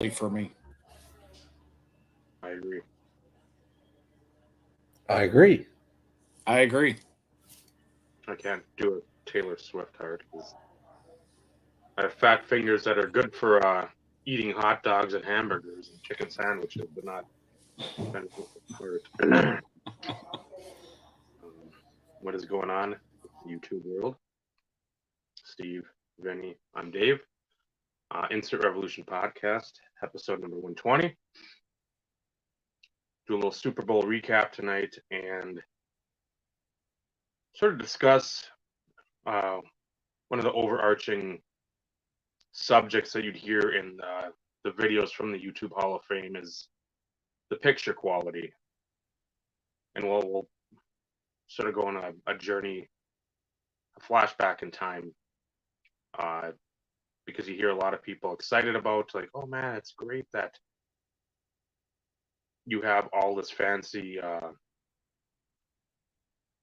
for me. I agree. I agree. I agree. I can't do a Taylor Swift heart because I have fat fingers that are good for eating hot dogs and hamburgers and chicken sandwiches, but not heart. What is going on, YouTube world? Steve, Vinny, I'm Dave. Insert Revolution Podcast, episode number 120. Do a little Super Bowl recap tonight and sort of discuss one of the overarching subjects that you'd hear in the videos from the YouTube Hall of Fame is the picture quality. And we'll sort of go on a journey, a flashback in time, because you hear a lot of people excited about, like, oh man, it's great that you have all this fancy,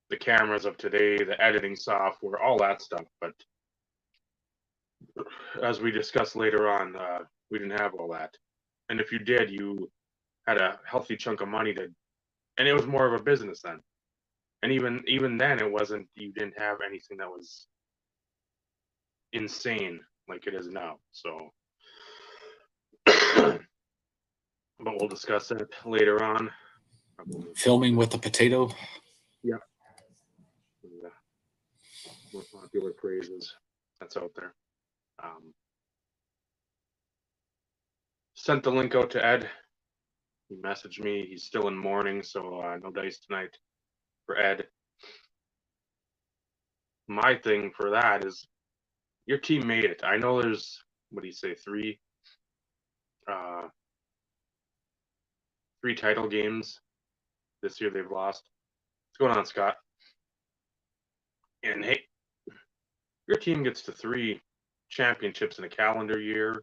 the cameras of today, the editing software, all that stuff. But as we discussed later on, we didn't have all that. And if you did, you had a healthy chunk of money to, and it was more of a business then. And even then, it wasn't. You didn't have anything that was insane like it is now. So, but we'll discuss it later on. Filming with a potato. Yeah. More popular phrases that's out there. Sent the link out to Ed. He messaged me. He's still in mourning, so no dice tonight for Ed. My thing for that is your team made it. I know there's, what do you say, three title games this year they've lost. What's going on, Scott? And hey, your team gets to 3 championships in a calendar year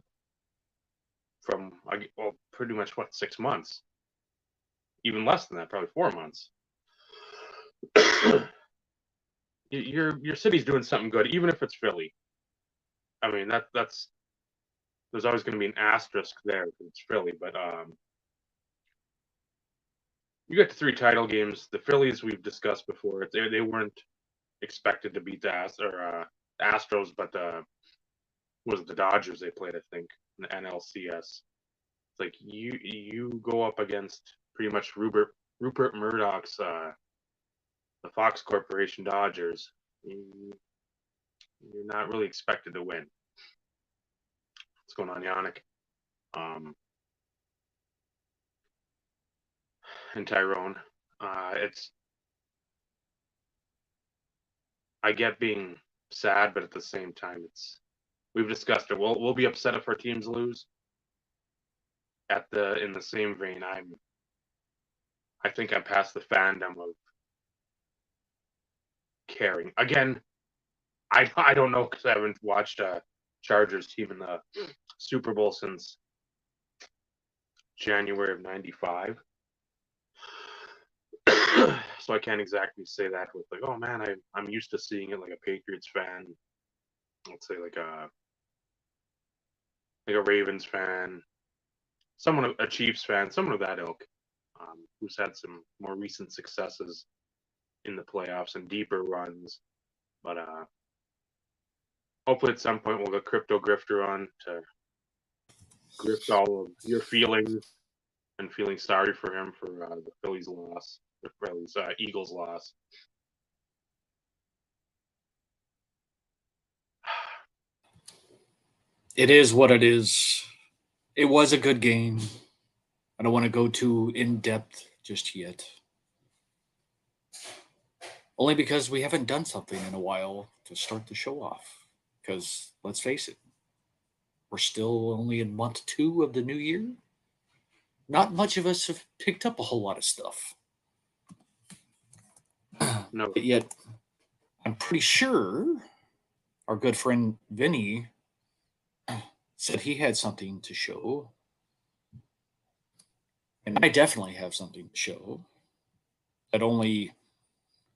from, well, pretty much, 6 months? Even less than that, probably 4 months. Your city's doing something good, even if it's Philly. I mean, that's there's always going to be an asterisk there because it's Philly, but you get to 3 title games. The Phillies we've discussed before. They weren't expected to beat the Astros, but was it the Dodgers they played? I think in the NLCS. It's like you go up against pretty much Rupert Murdoch's the Fox Corporation Dodgers. You're not really expected to win. What's going on, Yannick? And Tyrone. I get being sad, but at the same time, we've discussed it. We'll be upset if our teams lose. In the same vein, I think I'm past the fandom of caring. Again, I don't know because I haven't watched a Chargers team in the Super Bowl since January of '95. So I can't exactly say that with like, oh man, I'm used to seeing it like a Patriots fan. Let's say like a Ravens fan, a Chiefs fan, someone of that ilk, who's had some more recent successes in the playoffs and deeper runs. But hopefully at some point we'll get Crypto Grifter on to grift all of your feelings and feeling sorry for him for the Phillies loss, the Phillies Eagles loss. It is what it is. It was a good game. I don't want to go too in depth just yet. Only because we haven't done something in a while to start the show off. Because let's face it, we're still only in month 2 of the new year. Not much of us have picked up a whole lot of stuff. No. But yet, I'm pretty sure our good friend Vinny said he had something to show. And I definitely have something to show that only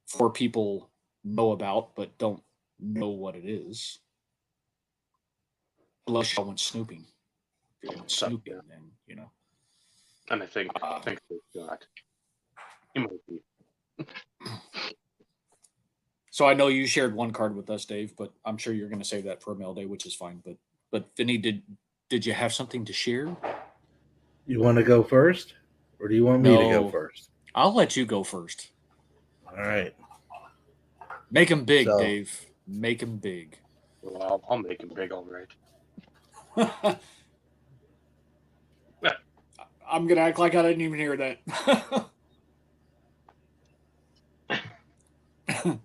4 people know about but don't know what it is. Unless y'all went snooping. If you're snooping, Yeah. then you know. And I think they got. He might be. So I know you shared one card with us, Dave, but I'm sure you're going to save that for a mail day, which is fine. But Vinny, did you have something to share? You want to go first, or do you want me to go No, first? I'll let you go first. All right. Make him big, So- Dave. Make him big. Well, I'll make him big, all right. I'm gonna act like I didn't even hear that. Got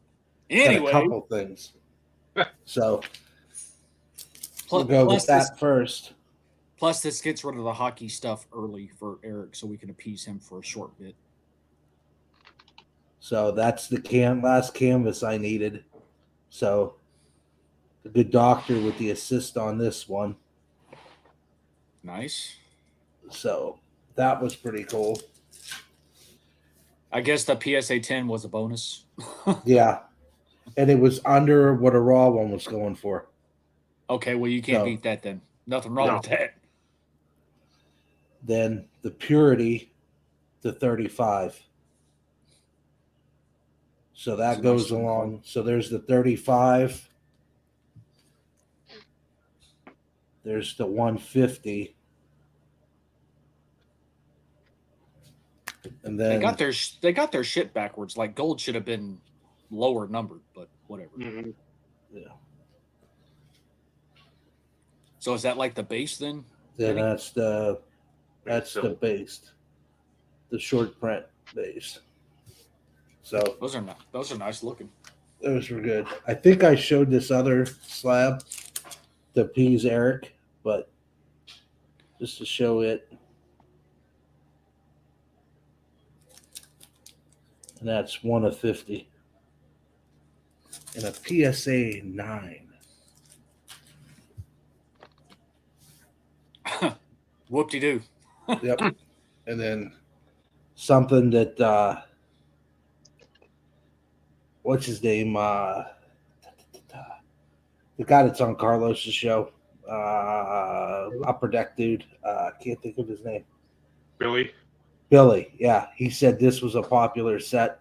Anyway, a couple things. So we'll plus, go with plus this, that first. plus this gets rid of the hockey stuff early for Eric, so we can appease him for a short bit. So that's the last canvas I needed. So the good doctor with the assist on this one. Nice. So that was pretty cool. I guess the PSA 10 was a bonus. Yeah. And it was under what a raw one was going for. Okay, well you can't So- beat that then. Nothing wrong with that. Then the purity to 35. So That's that a goes nice looking along. card. So there's the 35. There's the 150. And then They got their shit backwards. Like gold should have been lower numbered, but whatever. Mm-hmm. yeah. So is that like the base then? Then Benny? that's the So, base. The short print base. So Those are nice looking. those were good. I think I showed this other slab to appease Eric, but just to show it. And that's 1 of 50. And a PSA 9. Whoop-de-doo. Yep. And then something that what's his name? The guy that's on Carlos's show. Upper Deck dude. Can't think of his name. Billy? Billy, yeah. He said this was a popular set.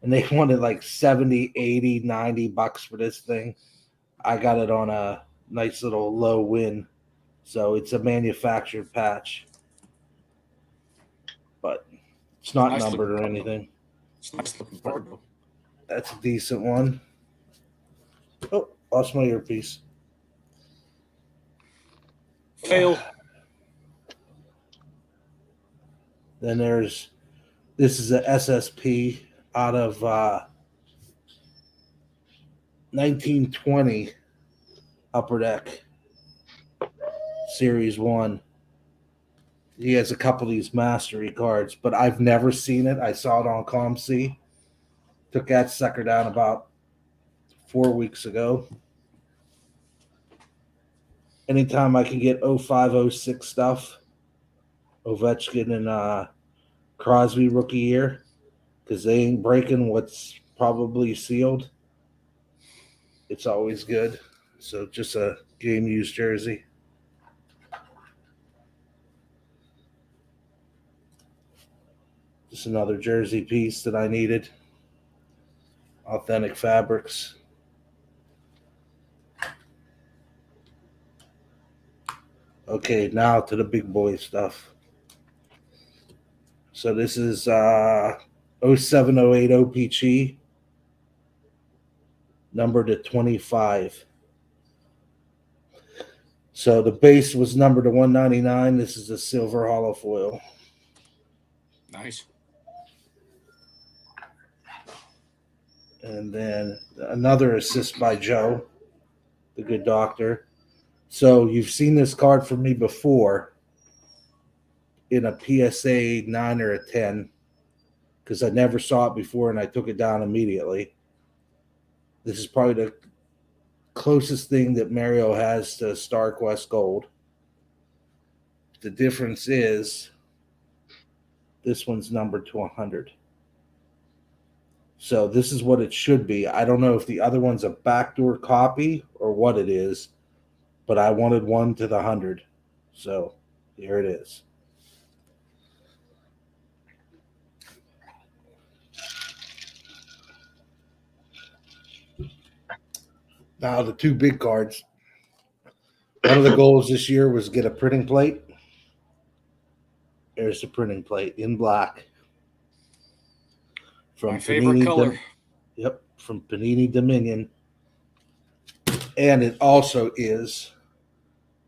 And they wanted like 70, 80, 90 bucks for this thing. I got it on a nice little low win. So it's a manufactured patch. But it's not Nice numbered or looking. anything. It's a nice looking card though. That's a decent one. Oh, lost my earpiece. Fail. Then this is a SSP out of 1920 Upper Deck Series 1. He has a couple of these mastery cards, but I've never seen it. I saw it on ComC. Took that sucker down about 4 weeks ago. Anytime I can get 05, 06 stuff, Ovechkin and Crosby rookie year, because they ain't breaking what's probably sealed. It's always good. So just a game used jersey. Just another jersey piece that I needed. Authentic fabrics. Okay, now to the big boy stuff. So this is 0708 OPG, numbered to 25. So the base was numbered to 199. This is a silver hollow foil. Nice. And then another assist by Joe, the good doctor. So you've seen this card from me before in a PSA 9 or a 10 because I never saw it before and I took it down immediately. This is probably the closest thing that Mario has to Star Quest Gold. The difference is this one's numbered to 100. So this is what it should be. I don't know if the other one's a backdoor copy or what it is, but I wanted one to the 100. So here it is. Now the two big cards. One of the goals this year was get a printing plate. There's the printing plate in black. From My favorite color. Yep, from Panini Dominion. And it also is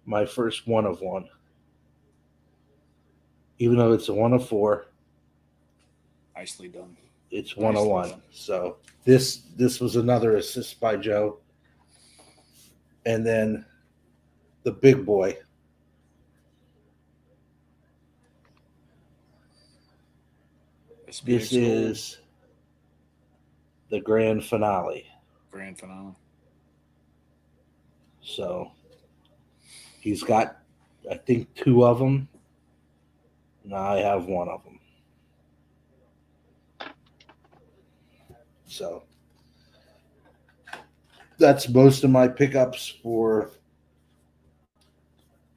my first one of one. Even though it's a 1 of 4, Nicely done. it's 1 of 1. So this was another assist by Joe. And then the big boy. This is the grand finale. Grand finale. So he's got, I think, 2 of them. Now I have 1 of them. So that's most of my pickups for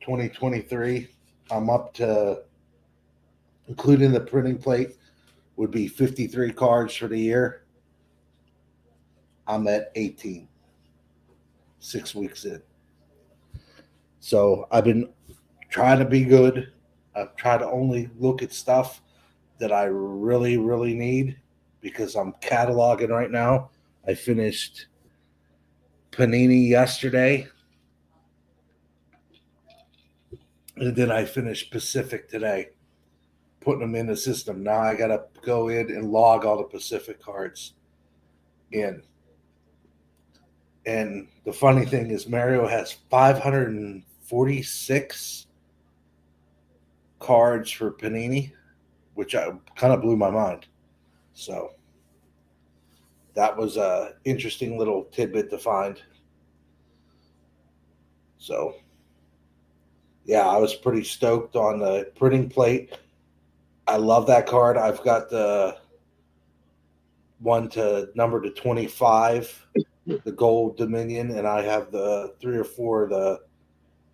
2023. I'm up to, including the printing plate, would be 53 cards for the year. I'm at 18, 6 weeks in. So I've been trying to be good. I've tried to only look at stuff that I really, really need because I'm cataloging right now. I finished Panini yesterday. And then I finished Pacific today, putting them in the system. Now I got to go in and log all the Pacific cards in. And the funny thing is Mario has 546 cards for Panini, which kind of blew my mind. So that was a interesting little tidbit to find. So yeah, I was pretty stoked on the printing plate. I love that card. I've got the one to number to 25, the gold Dominion, and I have the 3 or 4 of the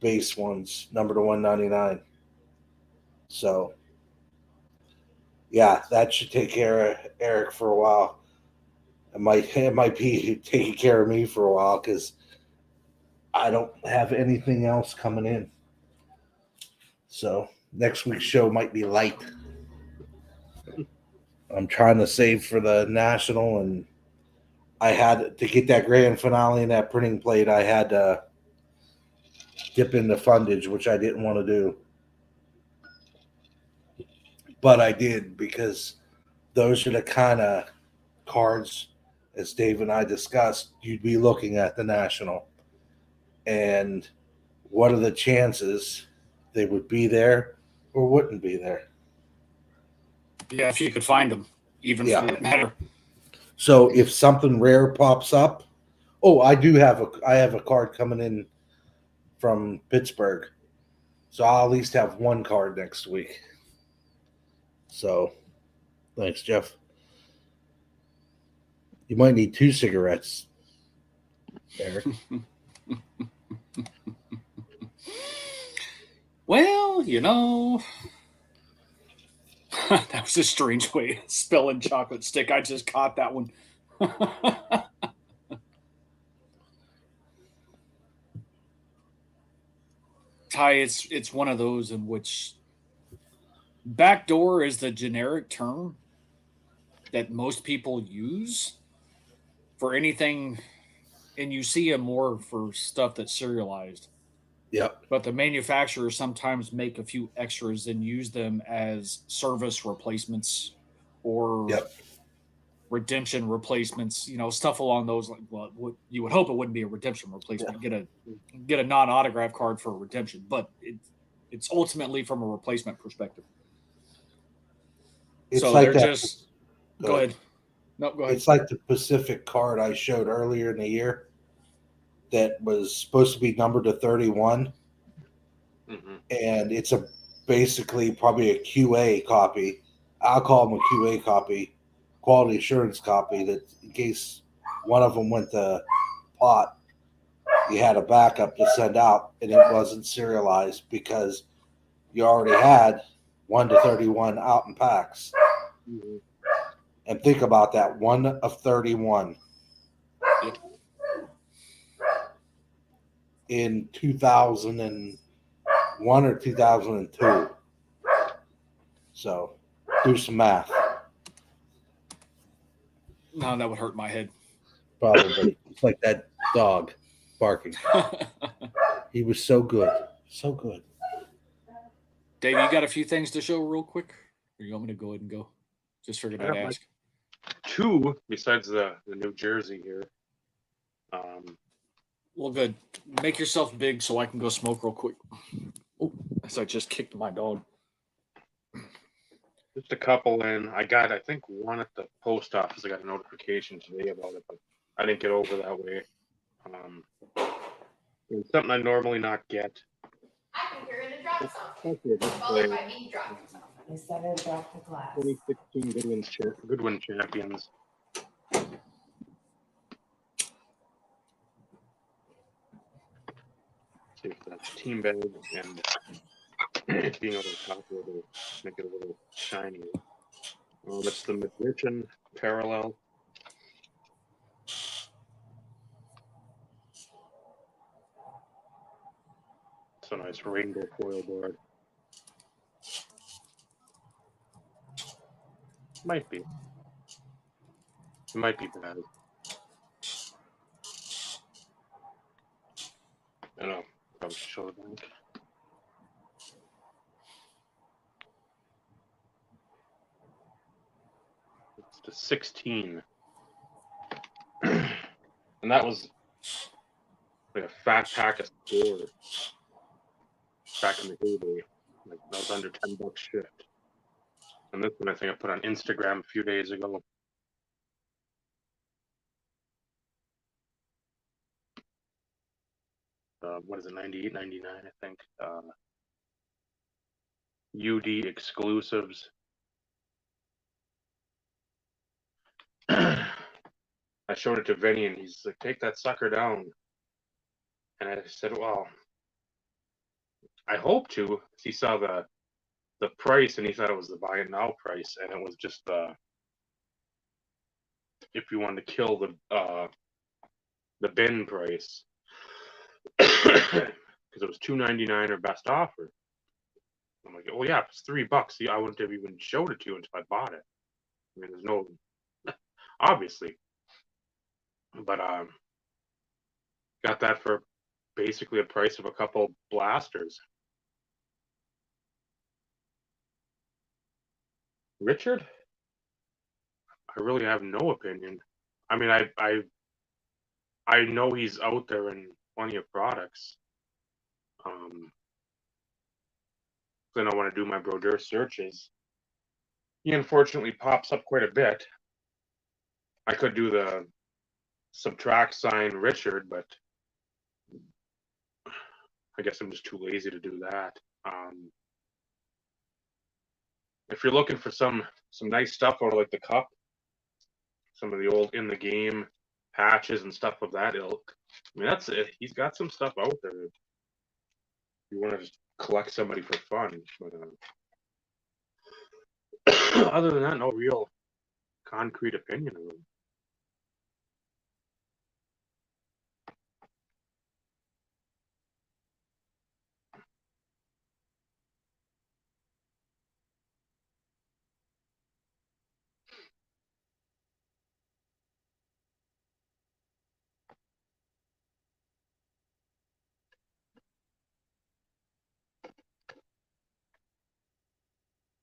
base ones, number to 199. So yeah, that should take care of Eric for a while. It might be taking care of me for a while because I don't have anything else coming in. So next week's show might be light. I'm trying to save for the National, and I had to get that grand finale and that printing plate. I had to dip into fundage, which I didn't want to do. But I did because those are the kind of cards, as Dave and I discussed, you'd be looking at the National. And what are the chances they would be there or wouldn't be there? Yeah, if you could find them, even for that matter. So if something rare pops up, I have a card coming in from Pittsburgh. So I'll at least have 1 card next week. So thanks, Jeff. You might need 2 cigarettes, Eric. Well, that was a strange way of spelling chocolate stick. I just caught that one. Ty, it's one of those in which backdoor is the generic term that most people use for anything, and you see it more for stuff that's serialized. Yep. But the manufacturers sometimes make a few extras and use them as service replacements or redemption replacements. Stuff along those. Well, you would hope it wouldn't be a redemption replacement. Yeah. Get a non-autograph card for a redemption, but it's ultimately from a replacement perspective. It's so like they're that. just go ahead. No, go ahead. It's like the Pacific card I showed earlier in the year that was supposed to be numbered to 31. Mm-hmm. And it's basically probably a QA copy. I'll call them a QA copy, quality assurance copy, that in case one of them went to pot, you had a backup to send out, and it wasn't serialized because you already had 1 to 31 out in packs. Mhm. And think about that, 1 of 31 Yep. in 2001 or 2002. So do some math. No, that would hurt my head. Probably. It's like that dog barking. He was so good. So good. Dave, you got a few things to show real quick? Or you want me to go ahead and go? Just figured I I'd got my ask. 2 besides the New Jersey here. Well, good. Make yourself big so I can go smoke real quick. Oh, as I just kicked my dog. Just a couple in. I think one at the post office. I got a notification today about it, but I didn't get over that way. It's something I normally not get. I think you're gonna drop something. Okay, this Followed play, by me dropping something. Instead of drop the glass. 2016 Goodwin champions. See if that's team bag and being able to top it will make it a little shinier. That's the Magician parallel. It's a nice rainbow foil board. Might be. It might be bad. I don't know. Probably should show it back. It's the 16. And that was like a fat pack of scores back in the heyday. Like that was under $10 shipped. And this one I think I put on Instagram a few days ago. What is it, 98, 99, I think. UD exclusives. I showed it to Vinny and he's like, take that sucker down. And I said, well, I hope to. He saw the price and he thought it was the buy it now price, and it was just if you wanted to kill the bin price. Because it was $2.99 or best offer. I'm like, oh yeah, it's $3. See, I wouldn't have even showed it to you until I bought it. I mean, there's no obviously. But got that for basically the price of a couple blasters. Richard? I really have no opinion. I mean, I know he's out there in plenty of products. Then I want to do my Brodeur searches. He unfortunately pops up quite a bit. I could do the subtract sign Richard, but I guess I'm just too lazy to do that. If you're looking for some nice stuff out of like the cup, some of the old in the game patches and stuff of that ilk, I mean that's it. He's got some stuff out there. If you want to just collect somebody for fun, but other than that, no real concrete opinion of him.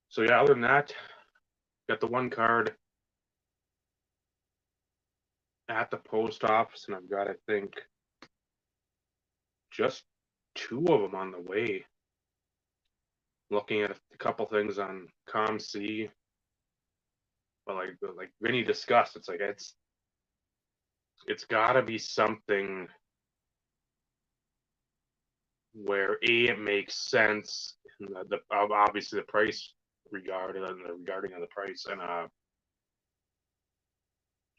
So yeah, other than that, got the one card at the post office, and I've got, I think, just 2 of them on the way. Looking at a couple things on ComC, but like Vinny discussed, it's like it's got to be something where it makes sense, and the obviously the price regarding the price, and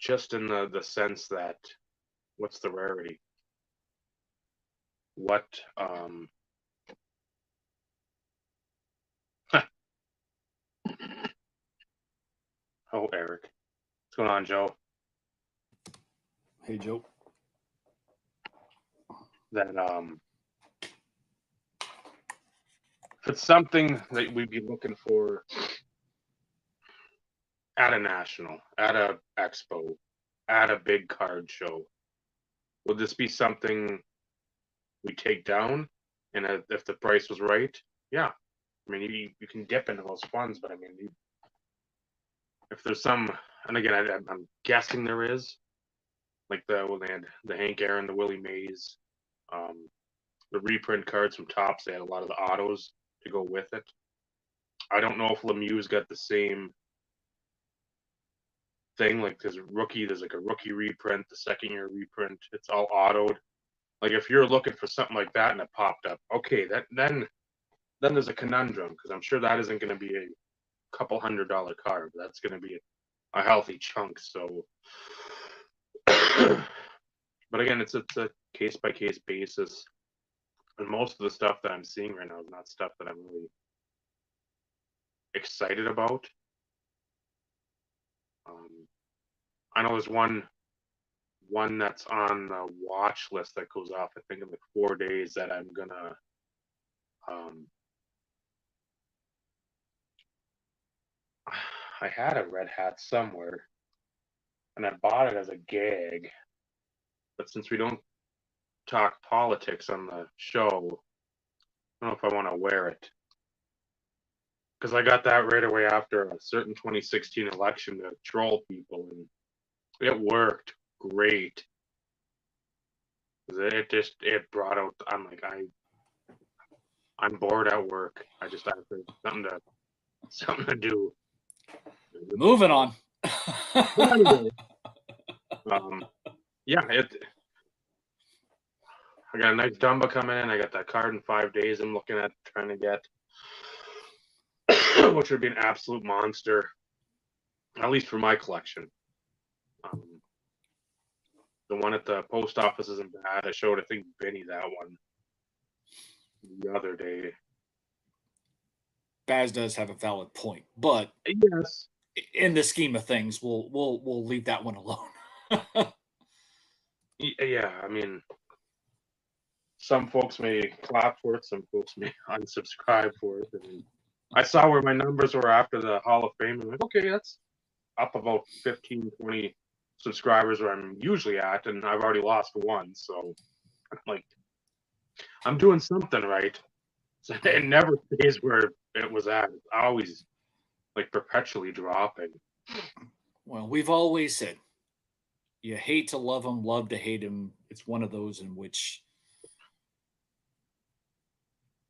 just in the sense that what's the rarity? what oh, Eric. What's going on, Joe? Hey, Joe. That if it's something that we'd be looking for at a national, at a expo, at a big card show, would this be something we take down? And if the price was right, yeah. I mean, you can dip into those funds, but I mean, if there's some, and again, I'm guessing there is, like when they had the Hank Aaron, the Willie Mays, the reprint cards from Topps, they had a lot of the autos to go with it. I don't know if Lemieux's got the same thing. Like there's like a rookie reprint, the second year reprint. It's all autoed. Like if you're looking for something like that and it popped up, okay, then there's a conundrum because I'm sure that isn't going to be a couple $100 card. That's going to be a healthy chunk. So, but again, it's a case by case basis, and most of the stuff that I'm seeing right now is not stuff that I'm really excited about. I know there's one that's on the watch list that goes off, I think, in like 4 days that I'm gonna I had a red hat somewhere and I bought it as a gag, but since we don't talk politics on the show, I don't know if I want to wear it because I got that right away after a certain 2016 election to troll people, and it worked great. It brought out. I'm like I'm bored at work. I just have something to do. Moving on. Yeah, I got a nice Dumba coming in. I got that card in 5 days. I'm looking at trying to get, which would be an absolute monster, at least for my collection. The one at the post office isn't bad. I showed, I think, Benny that one the other day. Baz does have a valid point, but yes, in the scheme of things, we'll leave that one alone. Yeah, I mean, some folks may clap for it, some folks may unsubscribe for it. I mean, I saw where my numbers were after the Hall of Fame. I'm like, okay, that's up about 15, 20 subscribers where I'm usually at, and I've already lost one. So I'm like, I'm doing something right. So it never stays where it was at. It's always like perpetually dropping. Well, we've always said you hate to love him, love to hate him. It's one of those in which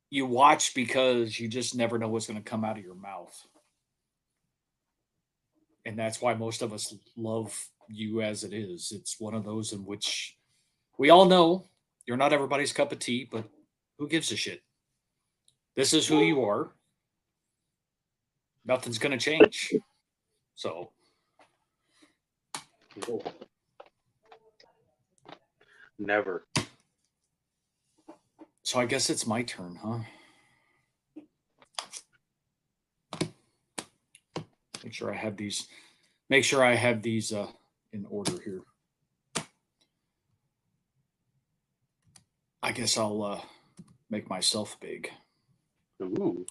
you watch because you just never know what's going to come out of your mouth. And that's why most of us love you as it is. It's one of those in which we all know you're not everybody's cup of tea, but who gives a shit? This is who you are. Nothing's going to change. So, Never. So I guess it's my turn, huh? Make sure I have these. Make sure I have these in order here. I guess I'll make myself big. Ooh.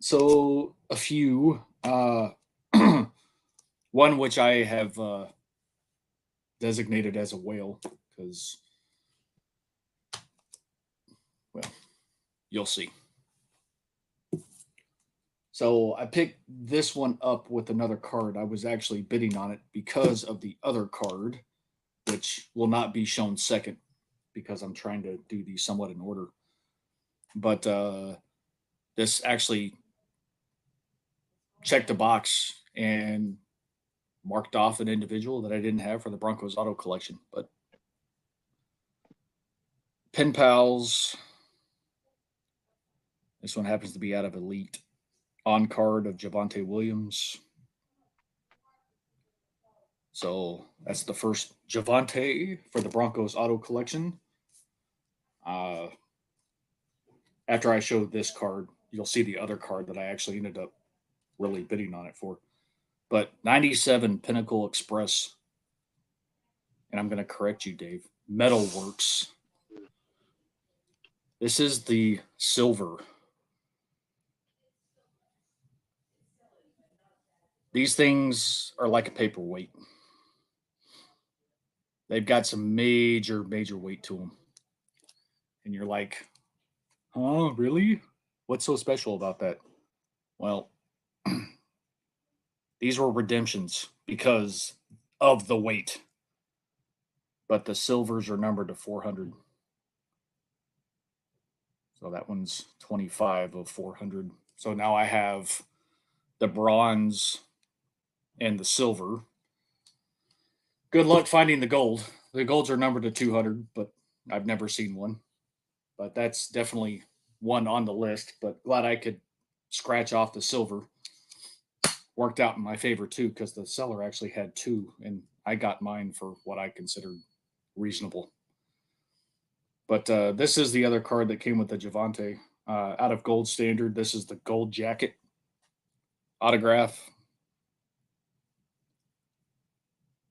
So a few. One which I have designated as a whale because, well, you'll see. So I picked this one up with another card. I was actually bidding on it because of the other card, which will not be shown second because I'm trying to do these somewhat in order. But this actually checked the box and marked off an individual that I didn't have for the Broncos auto collection. But Pen Pals, this one happens to be out of Elite. On card of Javonte Williams. So that's the first Javante for the Broncos auto collection. After I showed this card, you'll see the other card that I actually ended up really bidding on it for. But 97 Pinnacle Express, and I'm going to correct you, Dave, Metalworks. This is the silver. These things are like a paperweight. They've got some major weight to them. And you're like, huh, really? What's so special about that? Well, these were redemptions because of the weight. But the silvers are numbered to 400. So that one's 25 of 400. So now I have the bronze and the silver. Good luck finding the gold. The golds are numbered to 200, but I've never seen one. But that's definitely one on the list. But glad I could scratch off the silver. Worked out in my favor too, because the seller actually had two, and I got mine for what I considered reasonable. But this is the other card that came with the Javante. Out of gold standard, this is the gold jacket autograph.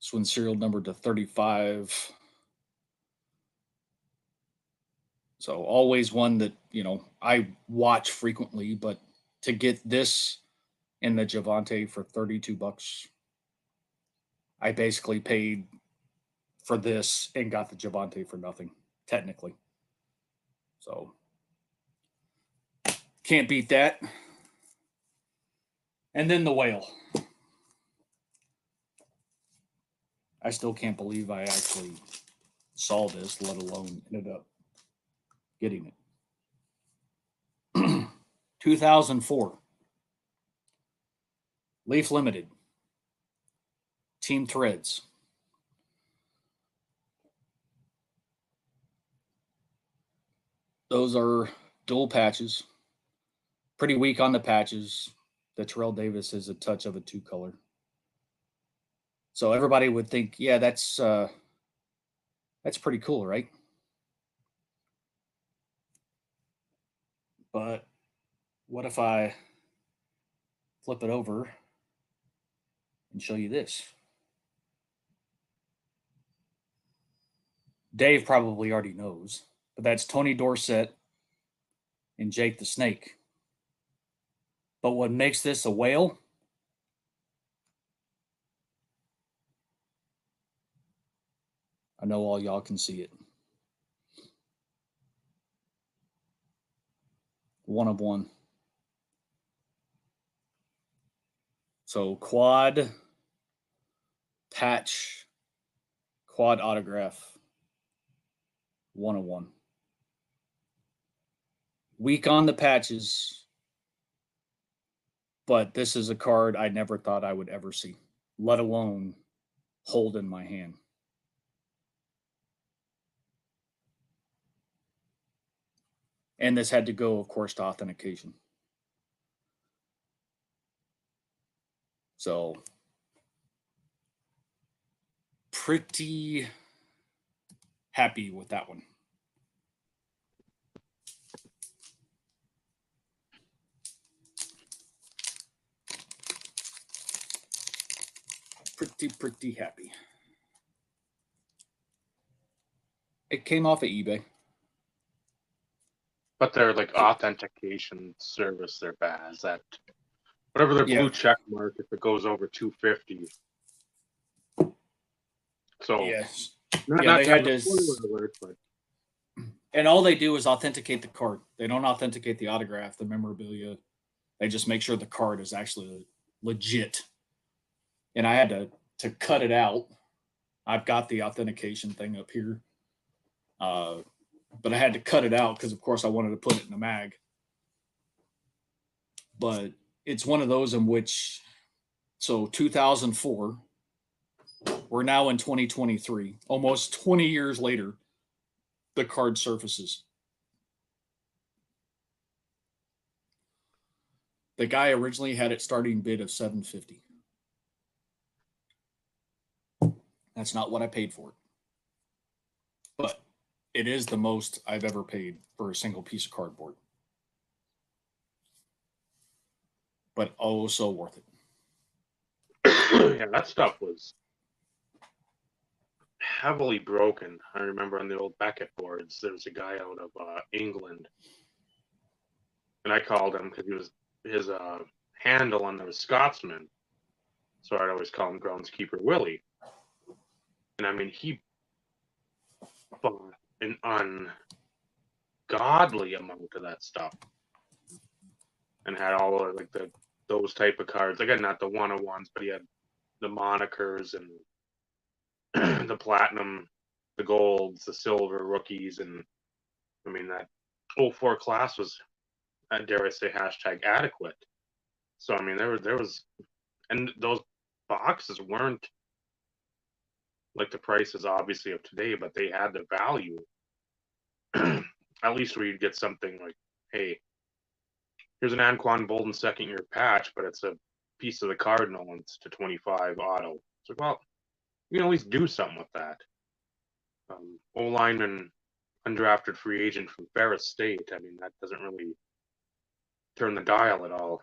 This one's serial numbered to 35. So always one that, I watch frequently, but to get this in the Javante for $32, I basically paid for this and got the Javante for nothing, technically. So can't beat that. And then the whale. I still can't believe I actually saw this, let alone ended up getting it. 2004. Leaf Limited. Team Threads. Those are dual patches. Pretty weak on the patches. The Terrell Davis is a touch of a two color. So everybody would think, yeah, that's pretty cool, right? But what if I flip it over and show you this? Dave probably already knows, but that's Tony Dorsett and Jake the Snake. But what makes this a whale? I know all y'all can see it. One of one. So quad patch, quad autograph, 101. Weak on the patches, but this is a card I never thought I would ever see, let alone hold in my hand. And this had to go, of course, to authentication. So pretty happy with that one. Pretty happy. It came off of eBay. But their like authentication service, they're bad. Is that whatever their blue check mark if it goes over 250? So yes, not they had to. Alert, but And all they do is authenticate the card. They don't authenticate the autograph, the memorabilia. They just make sure the card is actually legit. And I had to cut it out. I've got the authentication thing up here. But I had to cut it out because, of course, I wanted to put it in a mag. But it's one of those in which, so 2004, we're now in 2023, almost 20 years later, the card surfaces. The guy originally had it starting bid of $750. That's not what I paid for it. But it is the most I've ever paid for a single piece of cardboard. But oh, so worth it. Yeah, that stuff was heavily broken. I remember on the old Beckett boards, there was a guy out of England, and I called him because he was his handle on there was Scotsman, so I'd always call him Groundskeeper Willie. And I mean, he bought an ungodly amount of that stuff, and had all of like those type of cards. Again, not the 101s, but he had the monikers and the platinum, the golds, the silver rookies, and I mean that 04 class was, dare I say, hashtag adequate. So I mean there was, and those boxes weren't like the prices obviously of today, but they had the value. At least where you'd get something like, hey, here's an Anquan Bolden second year patch, but it's a piece of the Cardinal and it's to 25 auto. It's like, well, you can at least do something with that. O-line and undrafted free agent from Ferris State. I mean, that doesn't really turn the dial at all.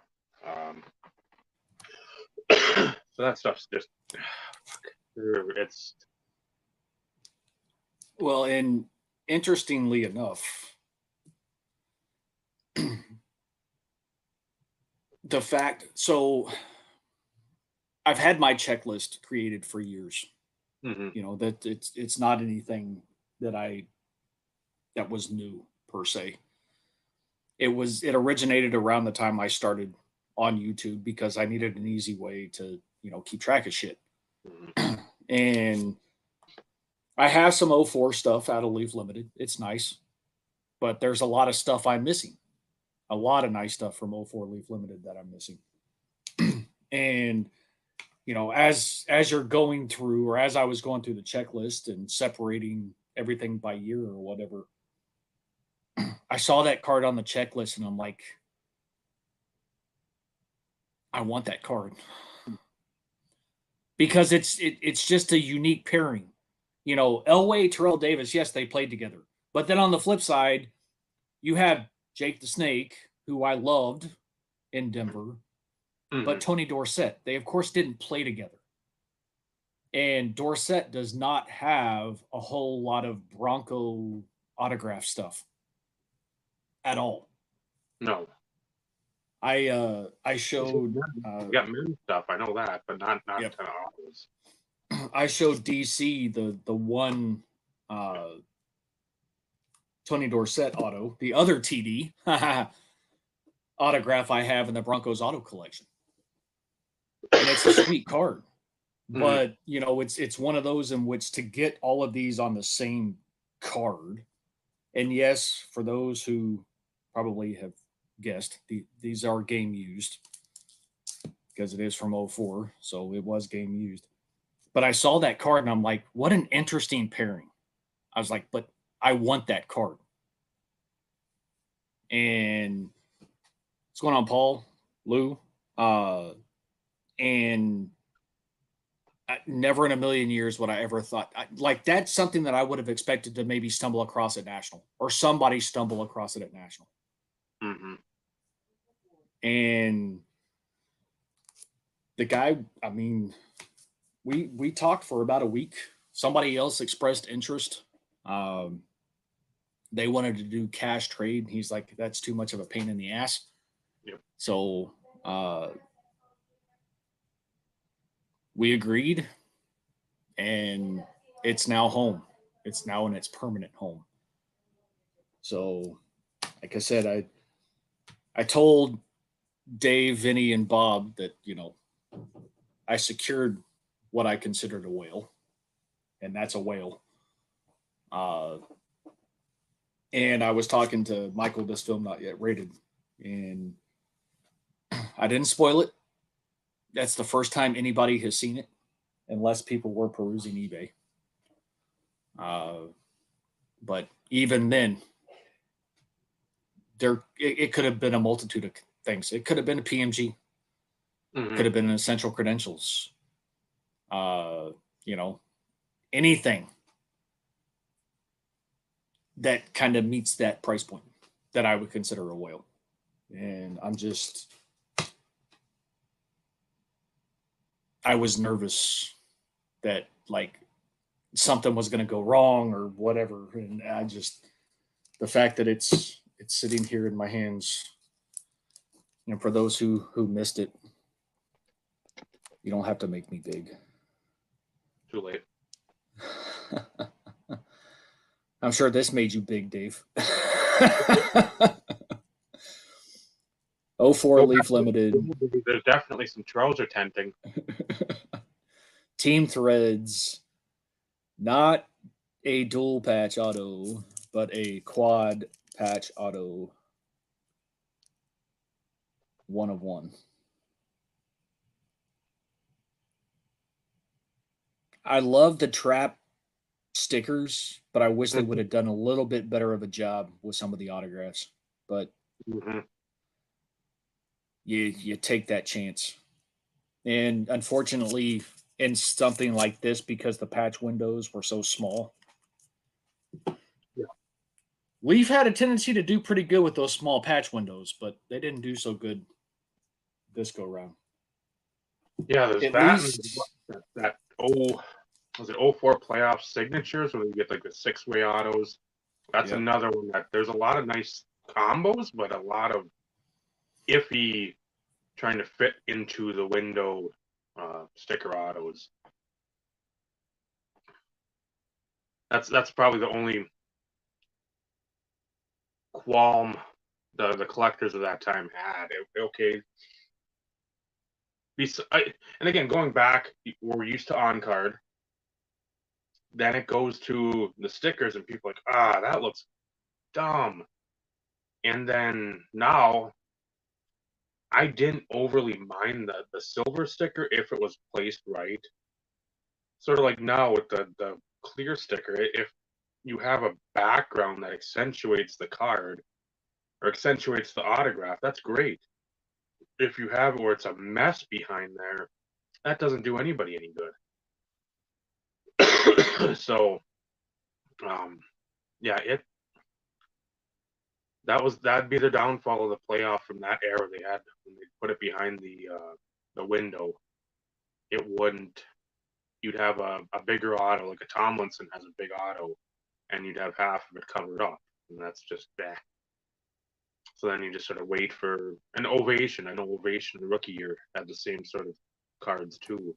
So that stuff's just, it's. Well, and interestingly enough, the fact, so I've had my checklist created for years. Mhm. You know, that it's not anything that was new per se. It originated around the time I started on YouTube because I needed an easy way to, keep track of shit. Mhm. And I have some 04 stuff out of Leaf Limited. It's nice. But there's a lot of stuff I'm missing. A lot of nice stuff from 04 Leaf Limited that I'm missing. And as you're going through, or as I was going through the checklist and separating everything by year or whatever, I saw that card on the checklist and I'm like, I want that card. Because it's just a unique pairing. Elway, Terrell Davis, yes, they played together. But then on the flip side, you have Jake the Snake, who I loved in Denver, but Tony Dorsett. They, of course, didn't play together. And Dorsett does not have a whole lot of Bronco autograph stuff at all. No. I showed you got men's stuff, I know that, but not Yep. ton of autos. I showed DC the one Tony Dorsett auto, the other TD autograph I have in the Broncos auto collection. And it's a sweet card. But, it's one of those in which to get all of these on the same card. And yes, for those who probably have guessed, these are game used because it is from 04. So it was game used. But I saw that card and I'm like, what an interesting pairing. I was like, but I want that card. And what's going on, Paul, Lou? And never in a million years would I ever thought, like, that's something that I would have expected to maybe stumble across at National, or somebody stumble across it at National. Mm-hmm. And the guy, I mean, we talked for about a week. Somebody else expressed interest. They wanted to do cash trade. He's like, that's too much of a pain in the ass. Yep. So we agreed, and it's now home. It's now in its permanent home. So, like I said, I told Dave, Vinny, and Bob that, I secured what I considered a whale, and that's a whale. And I was talking to Michael, this film not yet rated, and I didn't spoil it. That's the first time anybody has seen it, unless people were perusing eBay. But even then, it could have been a multitude of things. It could have been a PMG. Mm-hmm. Could have been an Essential Credentials. anything that kind of meets that price point that I would consider a whale. And I was nervous that like something was going to go wrong or whatever. And the fact that it's sitting here in my hands, for those who missed it, you don't have to make me big. Too late. I'm sure this made you big, Dave. 04 Leaf Limited. There's definitely some trouser tenting. Team Threads. Not a dual patch auto, but a quad patch auto. 1 of 1. I love the trap stickers, but I wish they would have done a little bit better of a job with some of the autographs. But you take that chance. And unfortunately, in something like this, because the patch windows were so small, Leaf had a tendency to do pretty good with those small patch windows, but they didn't do so good this go round. Yeah, there's At that least, and that was it 04 playoff signatures where you get like the 6-way autos. That's another one that there's a lot of nice combos, but a lot of iffy trying to fit into the window sticker autos. That's probably the only qualm the collectors of that time had. And again, going back, we're used to on card. Then it goes to the stickers, and people are like, that looks dumb. And then now, I didn't overly mind the silver sticker if it was placed right. Sort of like now with the clear sticker, if you have a background that accentuates the card or accentuates the autograph, that's great. If you have it where it's a mess behind there, that doesn't do anybody any good. So, that'd be the downfall of the playoff from that era. They had when they put it behind the window, it wouldn't. You'd have a bigger auto, like a Tomlinson has a big auto, and you'd have half of it covered up, and that's just bad. So then you just sort of wait for an Ovation. I know Ovation rookie year had the same sort of cards too.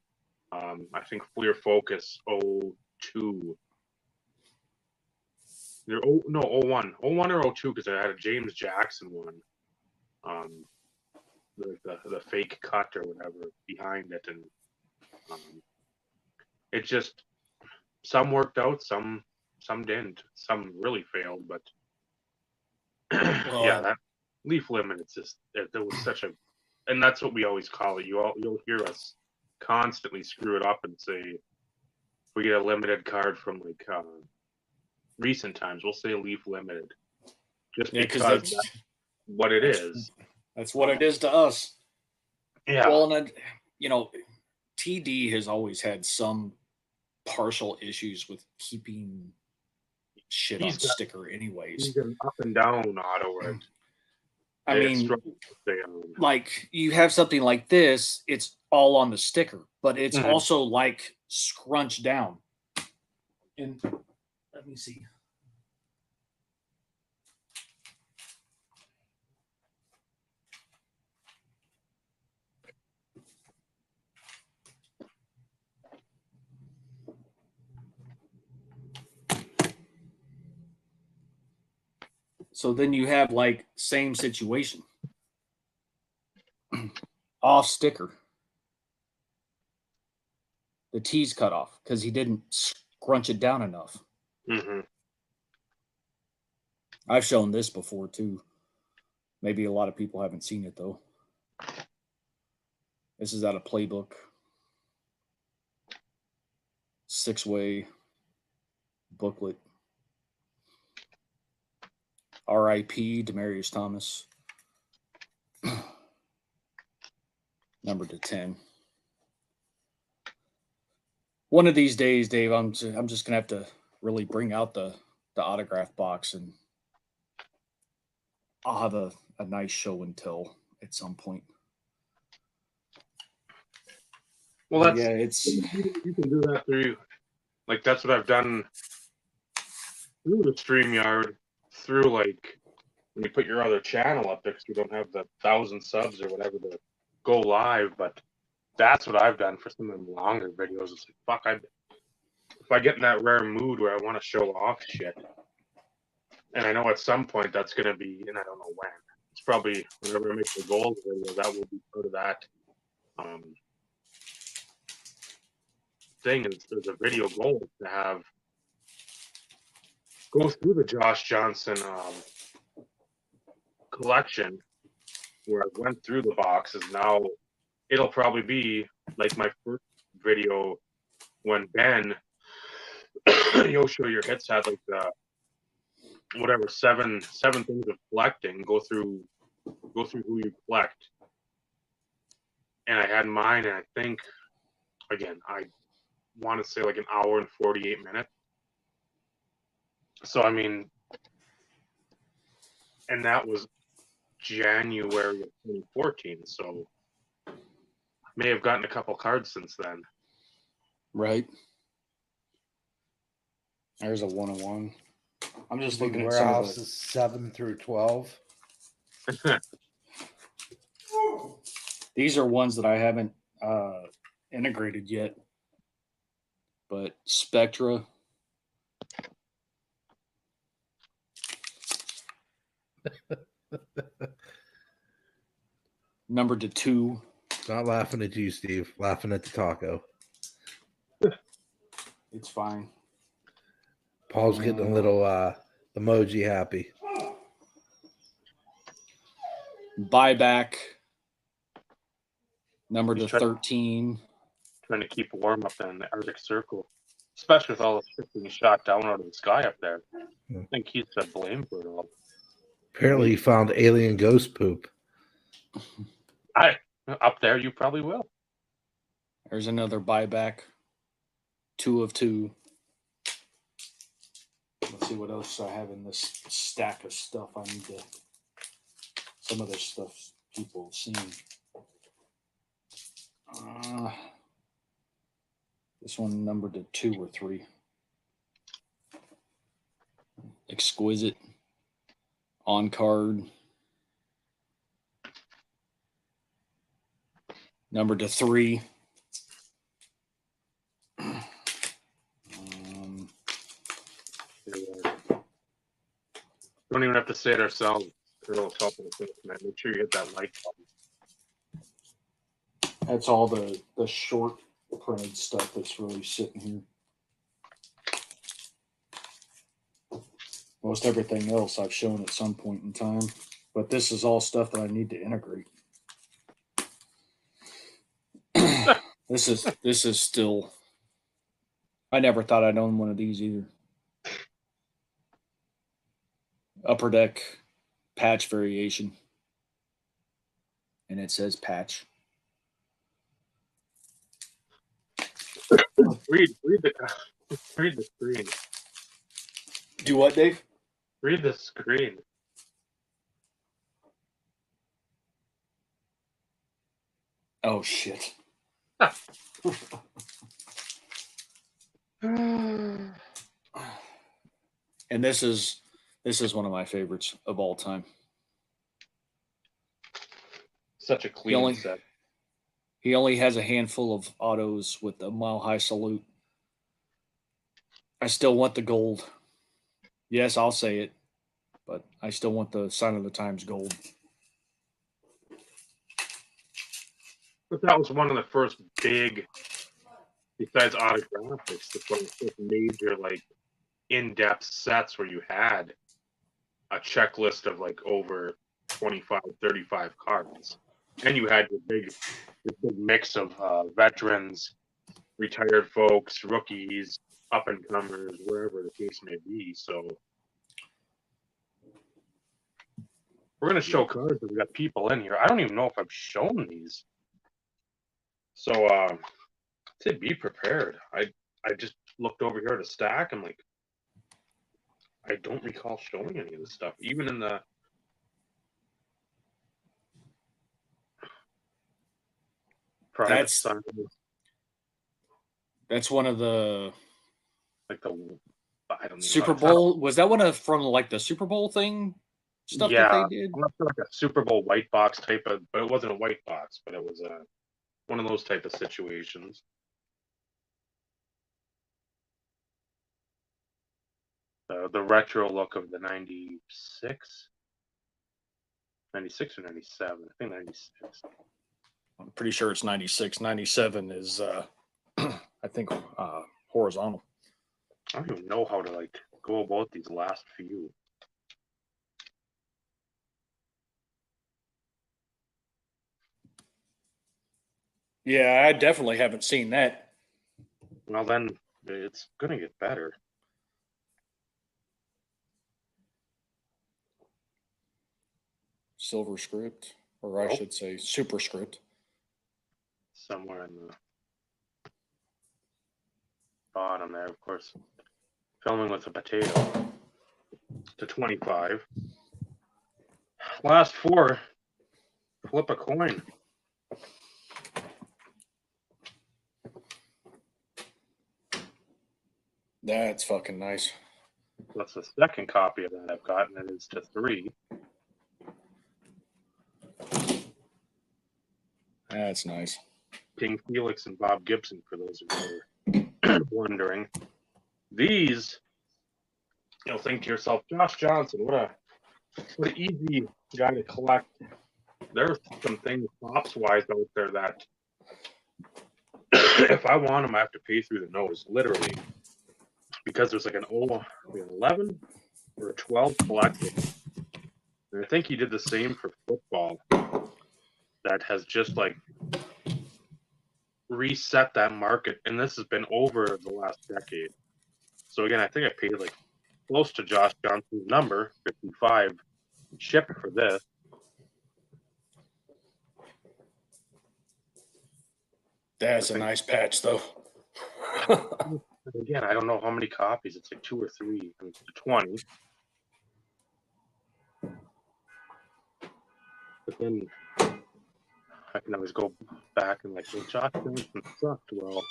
I think Fleer Focus 02. They're 01. 01 or 02 because I had a James Jackson one. The fake cut or whatever behind it, and it just some worked out, some didn't, some really failed, but that Leaf Limit, it's just there was such a, and that's what we always call it. You'll hear us constantly screw it up and say we get a limited card from like recent times, we'll say Leaf Limited, just because that's what it is. That's what it is to us. Yeah. Well, and TD has always had some partial issues with keeping shit on sticker anyways. He's an up and down auto where I mean, like you have something like this, it's all on the sticker, but it's also like scrunched down. And let me see. So then you have like same situation. Off sticker. The T's cut off because he didn't scrunch it down enough. I've shown this before too. Maybe a lot of people haven't seen it though. This is out of Playbook. 6-way booklet. R.I.P. Demarius Thomas. Number to 10. One of these days, Dave, I'm just gonna have to really bring out the autograph box, and I'll have a nice show and tell at some point. Well, that's Yeah, it's you can do that through, like that's what I've done through the StreamYard, through like when you put your other channel up there because you don't have the 1,000 subs or whatever to go live. But that's what I've done for some of the longer videos. It's like, fuck, if I get in that rare mood where I want to show off shit, and I know at some point that's going to be, and I don't know when. It's probably whenever I make the gold video, that will be part of that thing. Is there's a video goal to have go through the Josh Johnson collection, where I went through the boxes. Now it'll probably be like my first video when Ben you'll show your hits had like the whatever seven things of collecting. Go through who you collect, and I had mine, and I think again I want to say like an hour and 48 minutes. So I mean, and that was January of 2014. So I may have gotten a couple cards since then. right. There's a 101. I'm just looking at warehouses 7 through 12. These are ones that I haven't integrated yet, but Spectra. Number to 2. Not laughing at you, Steve. Laughing at the taco. It's fine. Paul's getting a little emoji happy. Buyback. Number to He's 13. Trying to keep warm up in the Arctic Circle, especially with all the shit being shot down out of the sky up there. I think he's to blame for it all. Apparently, he found alien ghost poop. Up there, you probably will. There's another buyback. 2 of 2. Let's see what else I have in this stack of stuff. I need to. Some of this stuff people have seen. This one numbered to 2 or 3. Exquisite. On card. Number to 3. Don't even have to say it ourselves. It'll help in the thing, man. Make sure you hit that like button. That's all the short printed stuff that's really sitting here. Most everything else I've shown at some point in time, but this is all stuff that I need to integrate. This is still. I never thought I'd own one of these either. Upper Deck patch variation, and it says patch. Read the screen. Do what, Dave? Read the screen. Oh shit. And this is one of my favorites of all time. Such a clean set. He only has a handful of autos with the Mile High Salute. I still want the gold. Yes, I'll say it, but I still want the Sign of the Times gold. But that was one of the first big, besides autographics, the first major like in-depth sets where you had a checklist of like over 25, 35 cards. And you had your big mix of veterans, retired folks, rookies, up-and-comers, wherever the case may be. So we're going to show cards, but we got people in here. I don't even know if I've shown these. So I'd say be prepared. I just looked over here at a stack. I'm like, I don't recall showing any of this stuff, even in the private That's side, that's one of the like the I don't know. Super It's not Bowl. Was that one of from like the Super Bowl thing stuff that yeah, they did? I'm not sure, like a Super Bowl white box type of, but it wasn't a white box, but it was one of those type of situations. The retro look of the 96, 96 or 97. I think 96. I'm pretty sure it's 96. 97 is I think horizontal. I don't even know how to like go about these last few. Yeah, I definitely haven't seen that. Well, then it's gonna get better. Silver script, or I Nope. should say superscript. Somewhere in the bottom there, of course. Filming with a potato to 25. Last four. Flip a coin. That's fucking nice. That's the second copy of that I've gotten. It is to 3. That's nice. King Felix and Bob Gibson, for those who are wondering. These, you'll think to yourself, Josh Johnson, what an easy guy to collect. There's some things pops-wise out there that if I want them, I have to pay through the nose, literally. Because there's like an 11 or a 12 collected. And I think he did the same for football. That has just like reset that market. And this has been over the last decade. So again, I think I paid like close to Josh Johnson's number, 55, shipped for this. That's a nice patch, though. Again, I don't know how many copies. It's like 2 or 3, 20. But then I can always go back and like, well, Josh Johnson sucked. Well,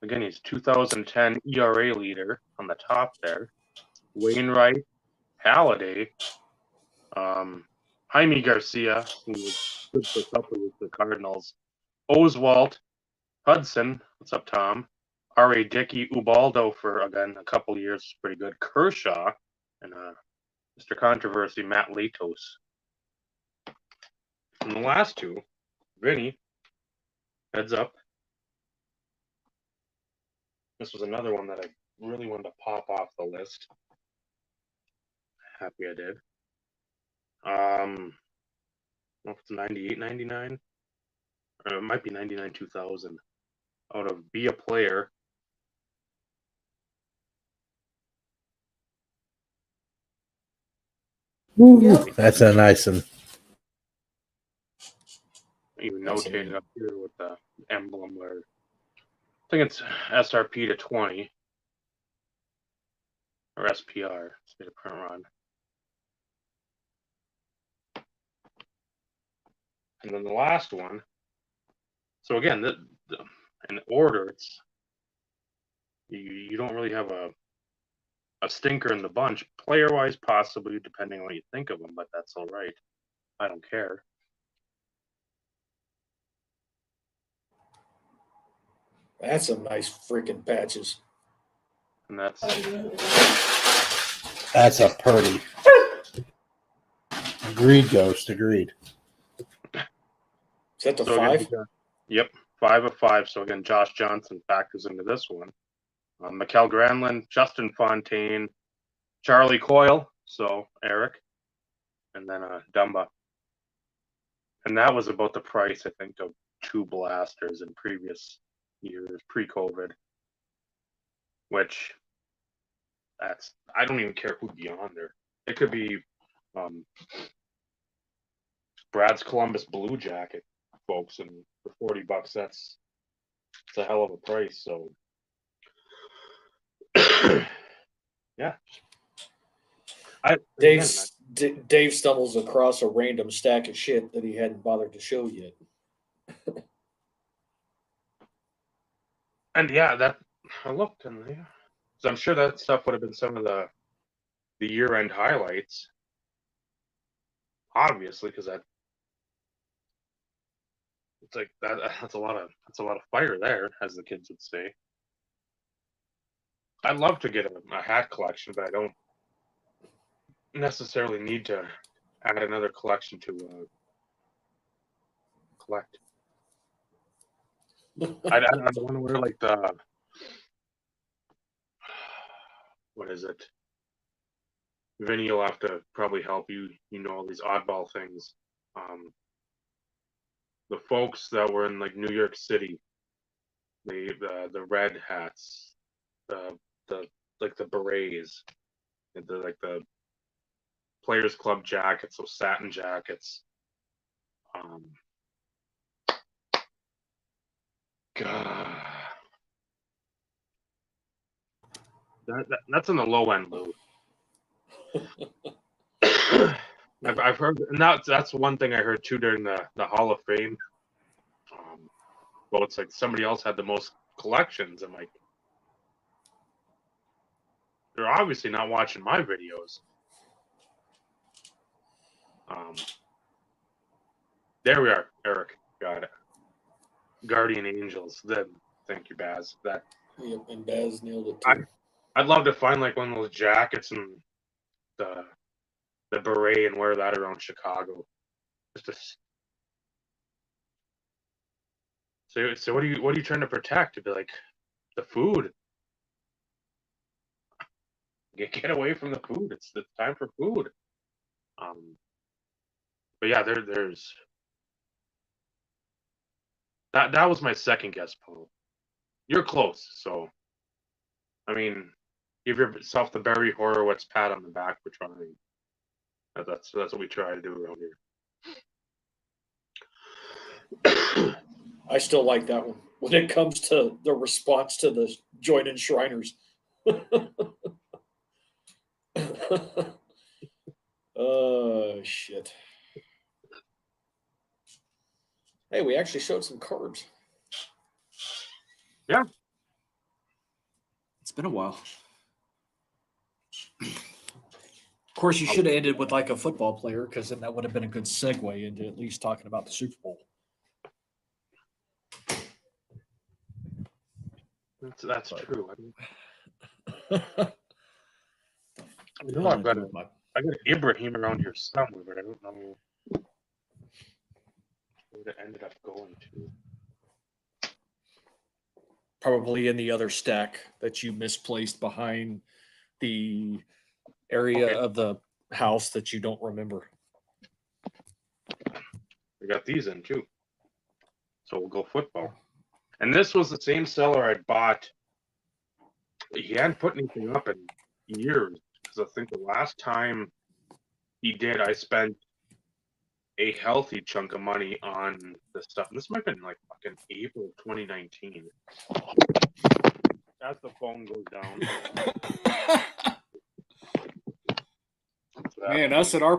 again, he's 2010 ERA leader on the top there. Wainwright, Halliday, Jaime Garcia, who was good for a couple with the Cardinals, Oswalt, Hudson, what's up, Tom? R.A. Dickey, Ubaldo for, again, a couple years, pretty good. Kershaw, and Mr. Controversy, Matt Latos. And the last two, Vinny, heads up. This was another one that I really wanted to pop off the list. Happy I did. I don't know if it's 98, 99. Or it might be 99, 2000. Out of Be a Player. That's a nice one. Even notated up here with the emblem where I think it's SRP to 20 or SPR, state of print run. And then the last one. So again, in order, it's you don't really have a stinker in the bunch, player wise, possibly depending on what you think of them, but that's all right. I don't care. That's some nice freaking patches. And that's a Purdy. Agreed, Ghost. Agreed. Is that the so 5? Again, yep, 5 of 5. So again, Josh Johnson factors into this one. Mikael Granlund, Justin Fontaine, Charlie Coyle, so Eric, and then Dumba. And that was about the price, I think, of 2 blasters in previous years, pre-COVID. Which, I don't even care who'd be on there. It could be Brad's Columbus Blue Jacket, folks, and for $40, that's a hell of a price. So Yeah. Dave stumbles across a random stack of shit that he hadn't bothered to show yet. And yeah, that I looked, and yeah, so I'm sure that stuff would have been some of the year-end highlights, obviously, because it's like that's a lot of fire there, as the kids would say. I'd love to get a hat collection, but I don't necessarily need to add another collection to collect. I don't want to wear like the what is it? Vinny, you'll have to probably help you. You know all these oddball things. The folks that were in like New York City, the red hats, the like the berets, and the Players Club jackets, those satin jackets. God, that's in the low end, Lou. I've heard, and that's one thing I heard too during the Hall of Fame. Well, it's like somebody else had the most collections. I'm like, they're obviously not watching my videos. There we are, Eric. Got it. Guardian Angels. Thank you, Baz. That. Yep, and Baz nailed it too. I'd love to find like one of those jackets and the beret and wear that around Chicago. So what are you trying to protect? To be like the food. Get away from the food. It's time for food. But yeah, there's that was my second guess, Paul. You're close, so I mean, give yourself the Barry Horowitz pat on the back for trying. That's what we try to do around here. I still like that one when it comes to the response to the join-in Shriners. Oh shit! Hey, we actually showed some cards. Yeah, it's been a while. Of course, you should have ended with like a football player, because then that would have been a good segue into at least talking about the Super Bowl. That's true. I know I got Ibrahim around here somewhere, but I don't know where it ended up going to. Probably in the other stack that you misplaced behind the area of the house that you don't remember. We got these in too. So we'll go football. And this was the same seller I bought. He hadn't put anything up in years, because I think the last time he did, I spent a healthy chunk of money on this stuff. And this might have been like fucking April 2019. As the phone goes down. Man, us and our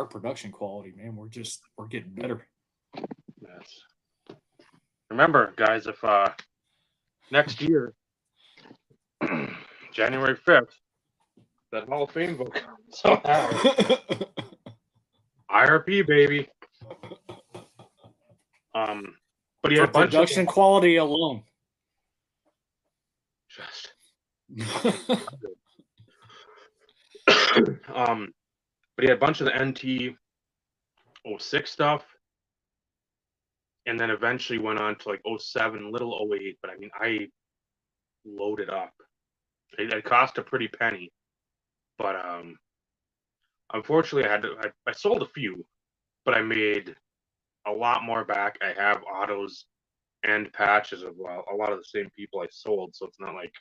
production quality, man, we're getting better. Yes. Remember, guys, if next year, January 5th, that Hall of Fame vote comes out. IRP, baby. But he had a bunch production quality alone. Just. But he had a bunch of the NT 06 stuff, and then eventually went on to like 07, little 08. But I mean, I loaded up. It cost a pretty penny, but unfortunately, I sold a few, but I made a lot more back. I have autos and patches of a lot of the same people I sold, so it's not like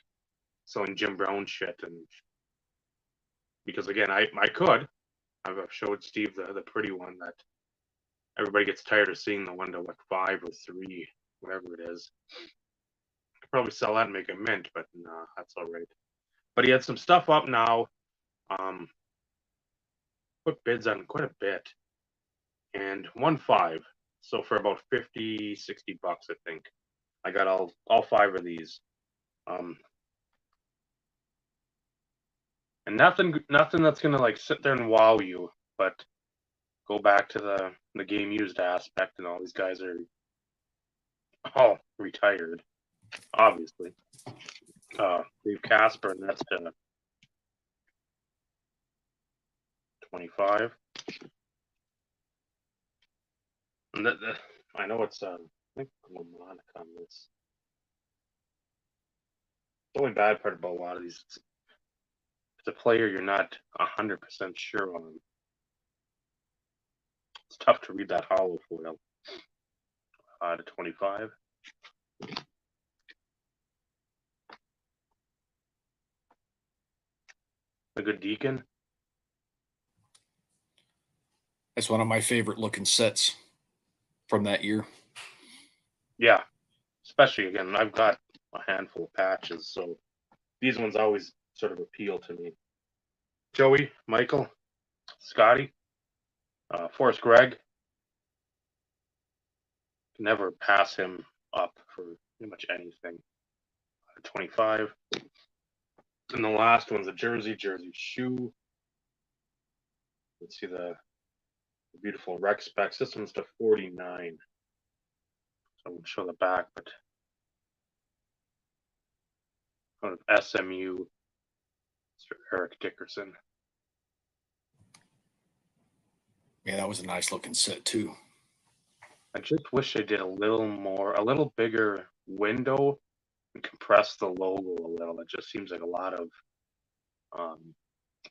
selling Jim Brown shit. And because again, I've showed Steve the pretty one that everybody gets tired of seeing, the one to like 5 or 3, whatever it is. I could probably sell that and make a mint, but nah, that's all right. But he had some stuff up now. Put bids on quite a bit. And won 5. So for about 50, 60 bucks, I think. I got all 5 of these. And nothing that's gonna like sit there and wow you, but go back to the game used aspect, and all these guys are all retired, obviously. Dave Casper, and that's 25. And I know it's I think Monica on this. The only bad part about a lot of these, it's a player you're not 100% sure on. It's tough to read that hollow foil. To 25. A good Deacon. That's one of my favorite looking sets from that year. Yeah, especially again, I've got a handful of patches, so these ones always sort of appeal to me. Joey, Michael, Scotty, Forrest Gregg. Never pass him up for pretty much anything. 25. And the last one's a jersey shoe. Let's see the beautiful rec specs. This one's to 49. So I won't show the back, but out of SMU, Mr. Eric Dickerson. Yeah, that was a nice looking set too. I just wish they did a little bigger window and compress the logo a little. It just seems like a lot of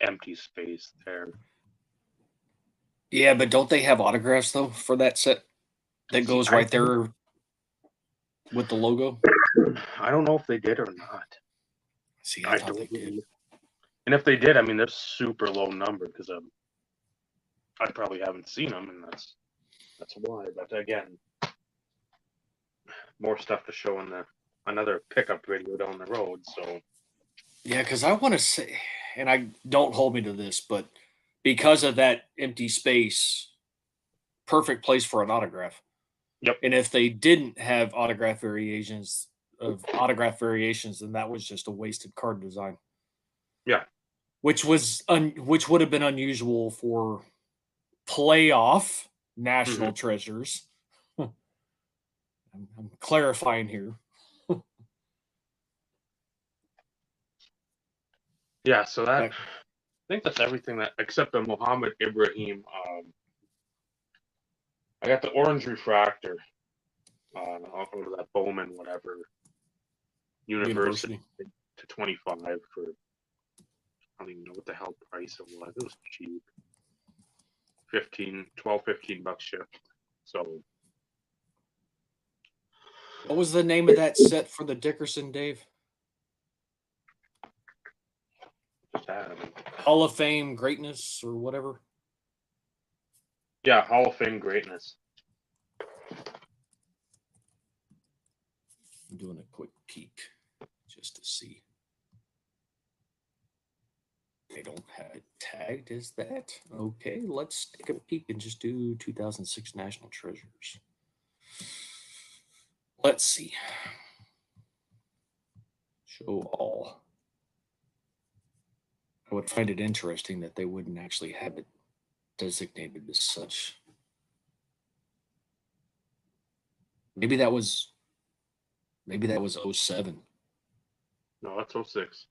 empty space there. Yeah, but don't they have autographs though for that set that goes right there with the logo? I don't know if they did or not. See, I thought they did. And if they did, I mean, they're super low number because I probably haven't seen them, and that's why. But again, more stuff to show in another pickup video down the road. So yeah, because I want to say, and I don't hold me to this, but because of that empty space, perfect place for an autograph. Yep. And if they didn't have autograph variations, then that was just a wasted card design. Yeah. Which would have been unusual for playoff national treasures. I'm clarifying here. Yeah, so I think that's everything that except the Muhammad Ibrahim. I got the orange refractor. Off of that Bowman, whatever. University to 25 for, I don't even know what the hell price it was. It was cheap. 15 bucks shipped. So what was the name of that set for the Dickerson, Dave? Hall of Fame Greatness or whatever? Yeah, Hall of Fame Greatness. I'm doing a quick peek just to see. They don't have it tagged as that. Okay, let's take a peek and just do 2006 National Treasures. Let's see. Show all. I would find it interesting that they wouldn't actually have it designated as such. Maybe that was 07. No, that's 06.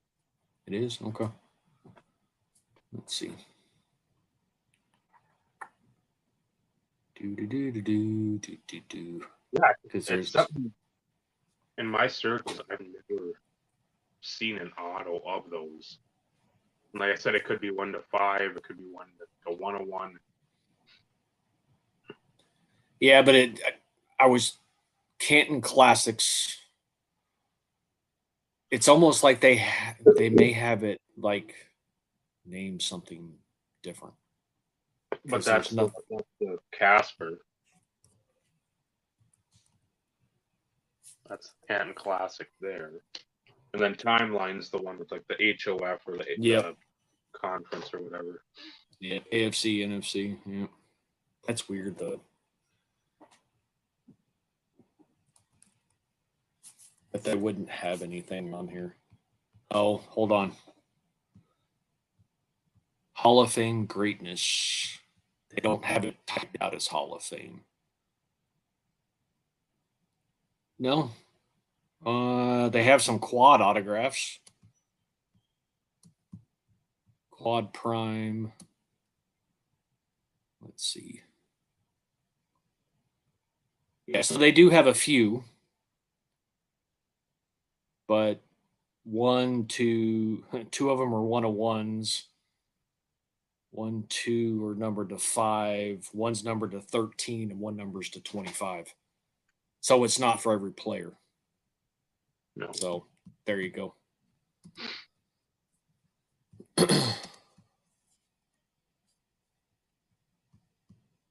It is? Okay. Let's see. Yeah, because there's something in my searches I've never seen an auto of those. And like I said, it could be 1 to 5, it could be 1 to 101. Yeah, but I was Canton Classics. It's almost like they may have it like named something different. But that's the Casper. That's Canton Classic there. And then Timeline's the one with like the HOF or the conference or whatever. Yeah, AFC, NFC. Yeah, that's weird though. But they wouldn't have anything on here. Oh, hold on. Hall of Fame greatness. They don't have it typed out as Hall of Fame. No. They have some quad autographs. Quad Prime. Let's see. Yeah, so they do have a few. But two of them are 101s. 1, 2 are numbered to 5. One's numbered to 13, and one number's to 25. So it's not for every player. No. So there you go.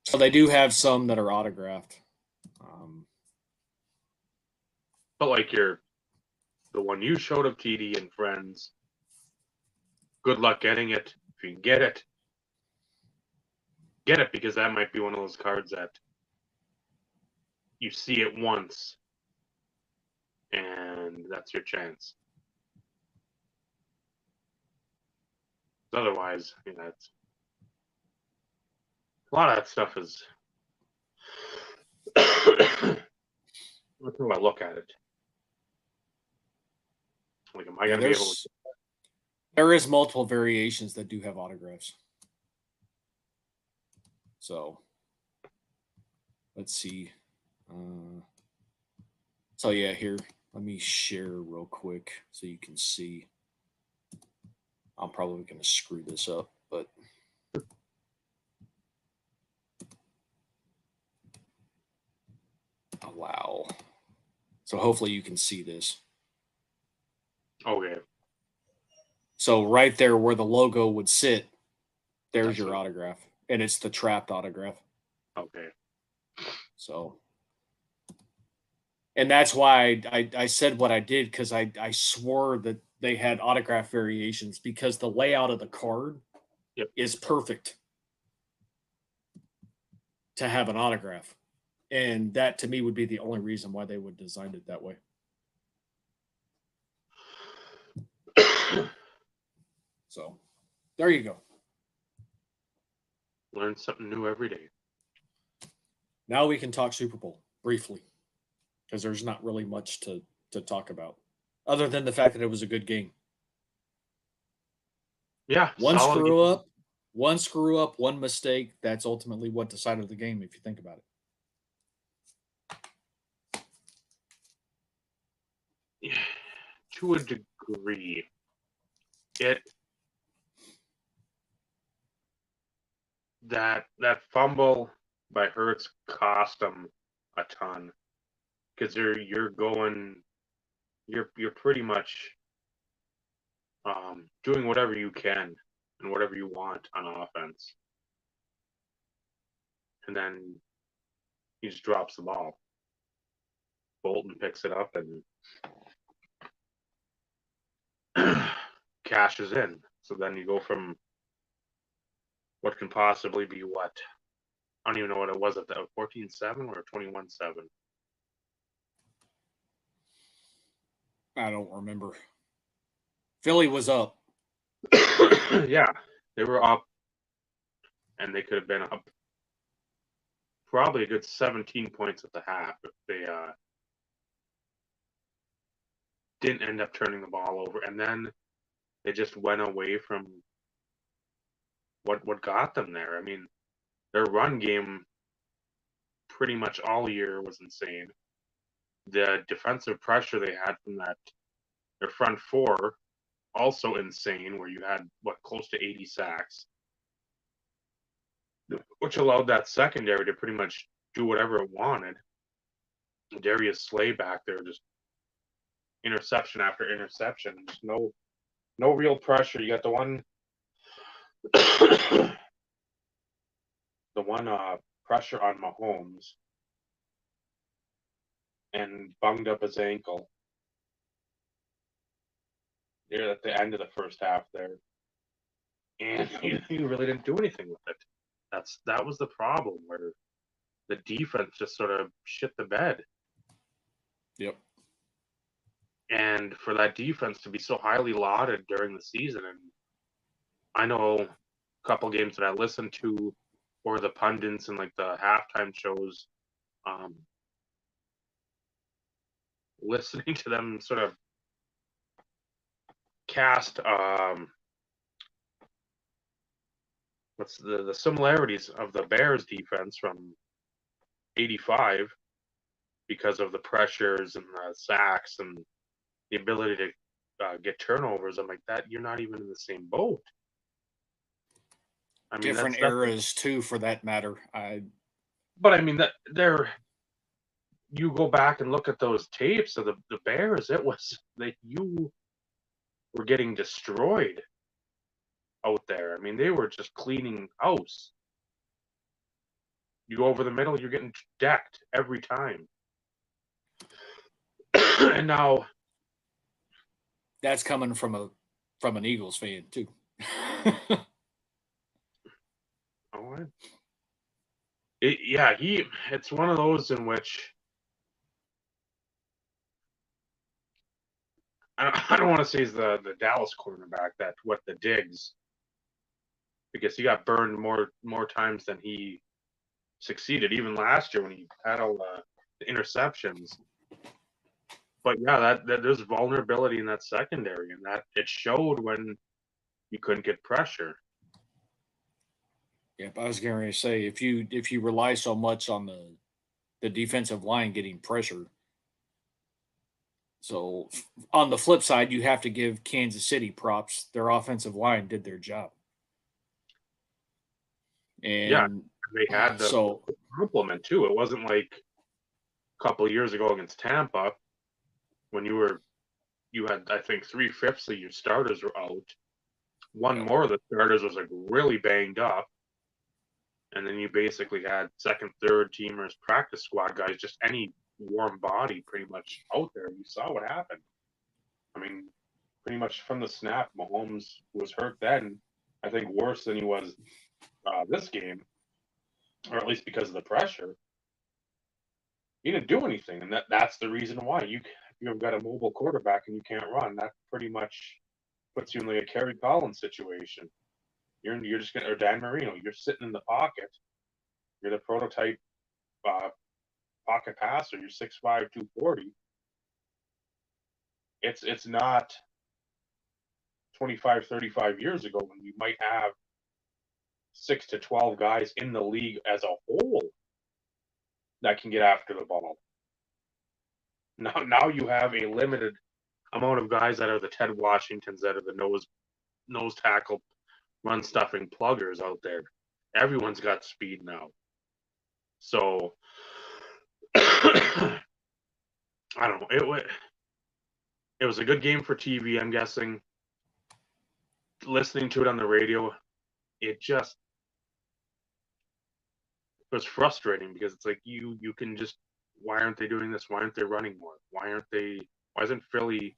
So they do have some that are autographed. But like the one you showed of TD and friends, good luck getting it. If you can get it, because that might be one of those cards that you see it once and that's your chance. Otherwise, it's a lot of that stuff is what do I look at it? Like, am I going to be able to? There is multiple variations that do have autographs. So let's see. So yeah, here, let me share real quick so you can see. I'm probably going to screw this up, but allow. So hopefully you can see this. Okay. So right there where the logo would sit, there's your autograph. And it's the trapped autograph. Okay. So, and that's why I said what I did, because I swore that they had autograph variations, because the layout of the card is perfect to have an autograph. And that to me would be the only reason why they would design it that way. So there you go. Learn something new every day. Now we can talk Super Bowl briefly, because there's not really much to talk about other than the fact that it was a good game. Yeah. One screw up, one mistake. That's ultimately what decided the game, if you think about it. Yeah, to a degree. That fumble by Hurts cost them a ton, because you're pretty much doing whatever you can and whatever you want on offense, and then he just drops the ball. Bolton picks it up and cashes in. So then you go from what can possibly be what? I don't even know what it was at that 14-7 or 21-7. I don't remember. Philly was up. Yeah, they were up, and they could have been up probably a good 17 points at the half if they didn't end up turning the ball over. And then they just went away from what got them there. I mean, their run game pretty much all year was insane. The defensive pressure they had from their front four, also insane, where you had close to 80 sacks, which allowed that secondary to pretty much do whatever it wanted. Darius Slay back there, just interception after interception, just no real pressure. You got the one pressure on Mahomes and bunged up his ankle. near at the end of the first half there, and you really didn't do anything with it. That was the problem where the defense just sort of shit the bed. Yep. And for that defense to be so highly lauded during the season, and I know a couple games that I listened to, or the pundits and like the halftime shows, listening to them sort of cast what's the similarities of the Bears defense from '85 because of the pressures and the sacks and the ability to get turnovers. I'm like, that you're not even in the same boat. I mean, Different eras too, for that matter. But I mean that you go back and look at those tapes of the Bears, it was like you were getting destroyed out there. I mean, they were just cleaning house. You go over the middle, you're getting decked every time. And now that's coming from an Eagles fan too. It's one of those in which I don't want to say he's the Dallas cornerback the Diggs, because he got burned more times than he succeeded, even last year when he had all the interceptions. But yeah, that there's vulnerability in that secondary, and that it showed when you couldn't get pressure. Yep, I was going to say if you rely so much on the defensive line getting pressure. So on the flip side, you have to give Kansas City props. Their offensive line did their job. And yeah, they had the complement too. It wasn't like a couple of years ago against Tampa when you had, I think, 3/5 of your starters were out. One more of the starters was like really banged up. And then you basically had second, third teamers, practice squad guys, just any warm body pretty much out there. You saw what happened. I mean, pretty much from the snap, Mahomes was hurt then. I think worse than he was this game, or at least because of the pressure. He didn't do anything, and that's the reason why you've got a mobile quarterback and you can't run. That pretty much puts you in like a Kerry Collins situation. You're just gonna, or Dan Marino. You're sitting in the pocket. You're the prototype pocket passer. You're 6'5", 240. It's not 25, 35 years ago when you might have 6 to 12 guys in the league as a whole that can get after the ball. Now you have a limited amount of guys that are the Ted Washingtons, that are the nose tackle, run stuffing pluggers out there. Everyone's got speed now. So I don't know. It was a good game for TV, I'm guessing. Listening to it on the radio, it was frustrating because it's like you can just, why aren't they doing this? Why aren't they running more? Why isn't Philly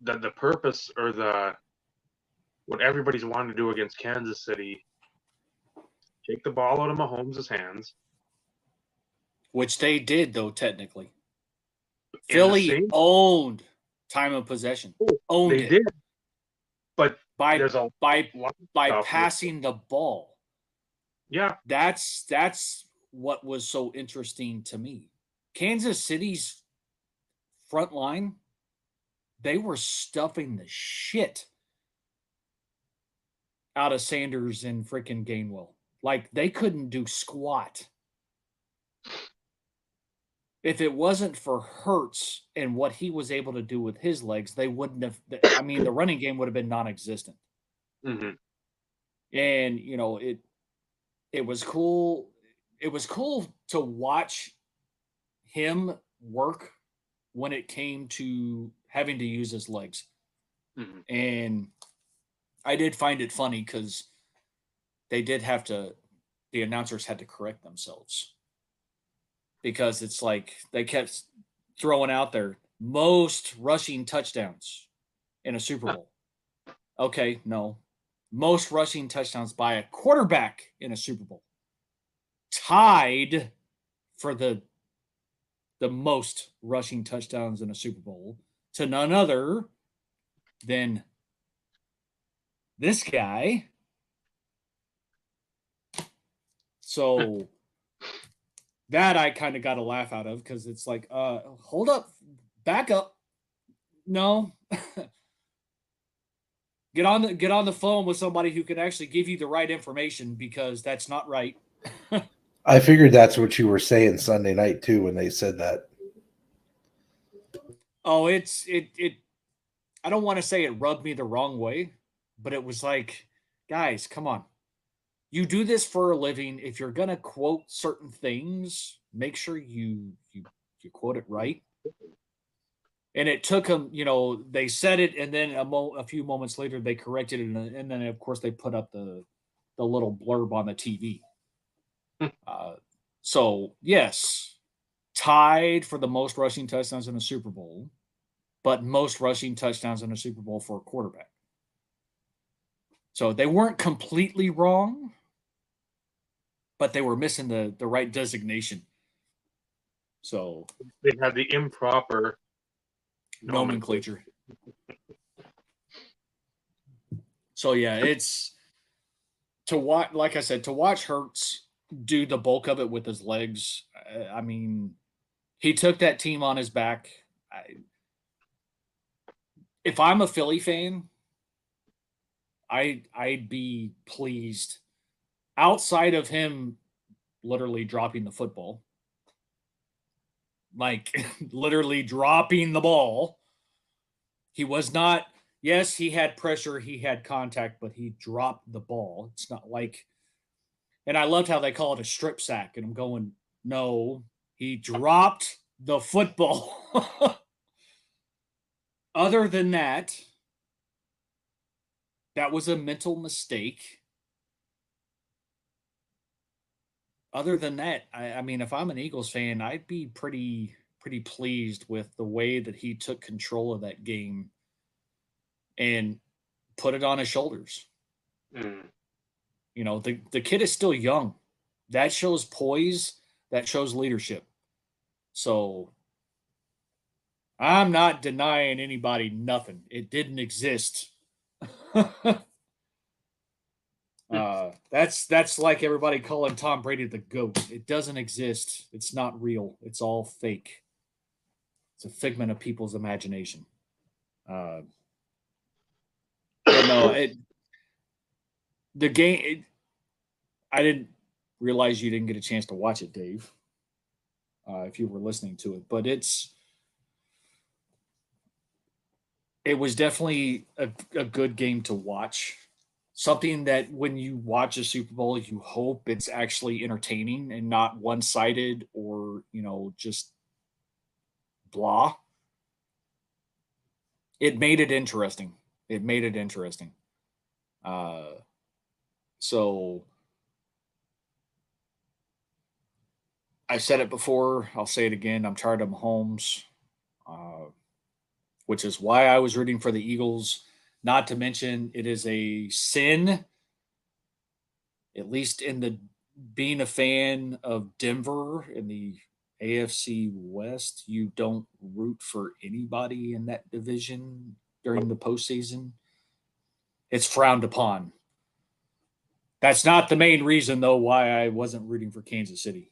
the purpose or what everybody's wanting to do against Kansas City? Take the ball out of Mahomes' hands. Which they did, though, technically. Philly owned time of possession. Owned it. They did. But by passing the ball. Yeah. That's what was so interesting to me. Kansas City's front line, they were stuffing the shit out of Sanders and freaking Gainwell. Like, they couldn't do squat. If it wasn't for Hurts and what he was able to do with his legs, they wouldn't have. I mean, the running game would have been non-existent. Mm-hmm. And it was cool. It was cool to watch him work when it came to having to use his legs. Mm-hmm. And I did find it funny because they did have to. The announcers had to correct themselves. Because it's like they kept throwing out there, most rushing touchdowns in a Super Bowl. Okay, no. Most rushing touchdowns by a quarterback in a Super Bowl. Tied for the most rushing touchdowns in a Super Bowl to none other than this guy. So that I kind of got a laugh out of because it's like, hold up, back up. No. Get on the phone with somebody who can actually give you the right information, because that's not right. I figured that's what you were saying Sunday night too when they said that. Oh, it I don't want to say it rubbed me the wrong way, but it was like, guys, come on. You do this for a living. If you're gonna quote certain things, make sure you quote it right. And it took them, they said it, and then a few moments later they corrected it, and then of course they put up the little blurb on the TV. So yes, tied for the most rushing touchdowns in a Super Bowl, but most rushing touchdowns in a Super Bowl for a quarterback. So they weren't completely wrong, but they were missing the right designation. So They had the improper nomenclature. So yeah, it's to watch. Like I said, to watch Hurts do the bulk of it with his legs. I mean, he took that team on his back. If I'm a Philly fan, I'd be pleased. Outside of him literally dropping the football, like literally dropping the ball, he was not. Yes, he had pressure, he had contact, but he dropped the ball. It's not like, and I loved how they call it a strip sack, and I'm going, no, he dropped the football. Other than that, that was a mental mistake. Other than that, I mean, if I'm an Eagles fan, I'd be pretty pleased with the way that he took control of that game and put it on his shoulders. Mm. The kid is still young. That shows poise. That shows leadership. So I'm not denying anybody nothing. It didn't exist. That's like everybody calling Tom Brady the GOAT. It doesn't exist. It's not real. It's all fake. It's a figment of people's imagination. But no, the game. I didn't realize you didn't get a chance to watch it, Dave. If you were listening to it, but it was definitely a good game to watch. Something that when you watch a Super Bowl, you hope it's actually entertaining and not one-sided or, just blah. It made it interesting. So I've said it before. I'll say it again. I'm tired of Mahomes, which is why I was rooting for the Eagles. Not to mention, it is a sin, at least in the being a fan of Denver in the AFC West, you don't root for anybody in that division during the postseason. It's frowned upon. That's not the main reason, though, why I wasn't rooting for Kansas City.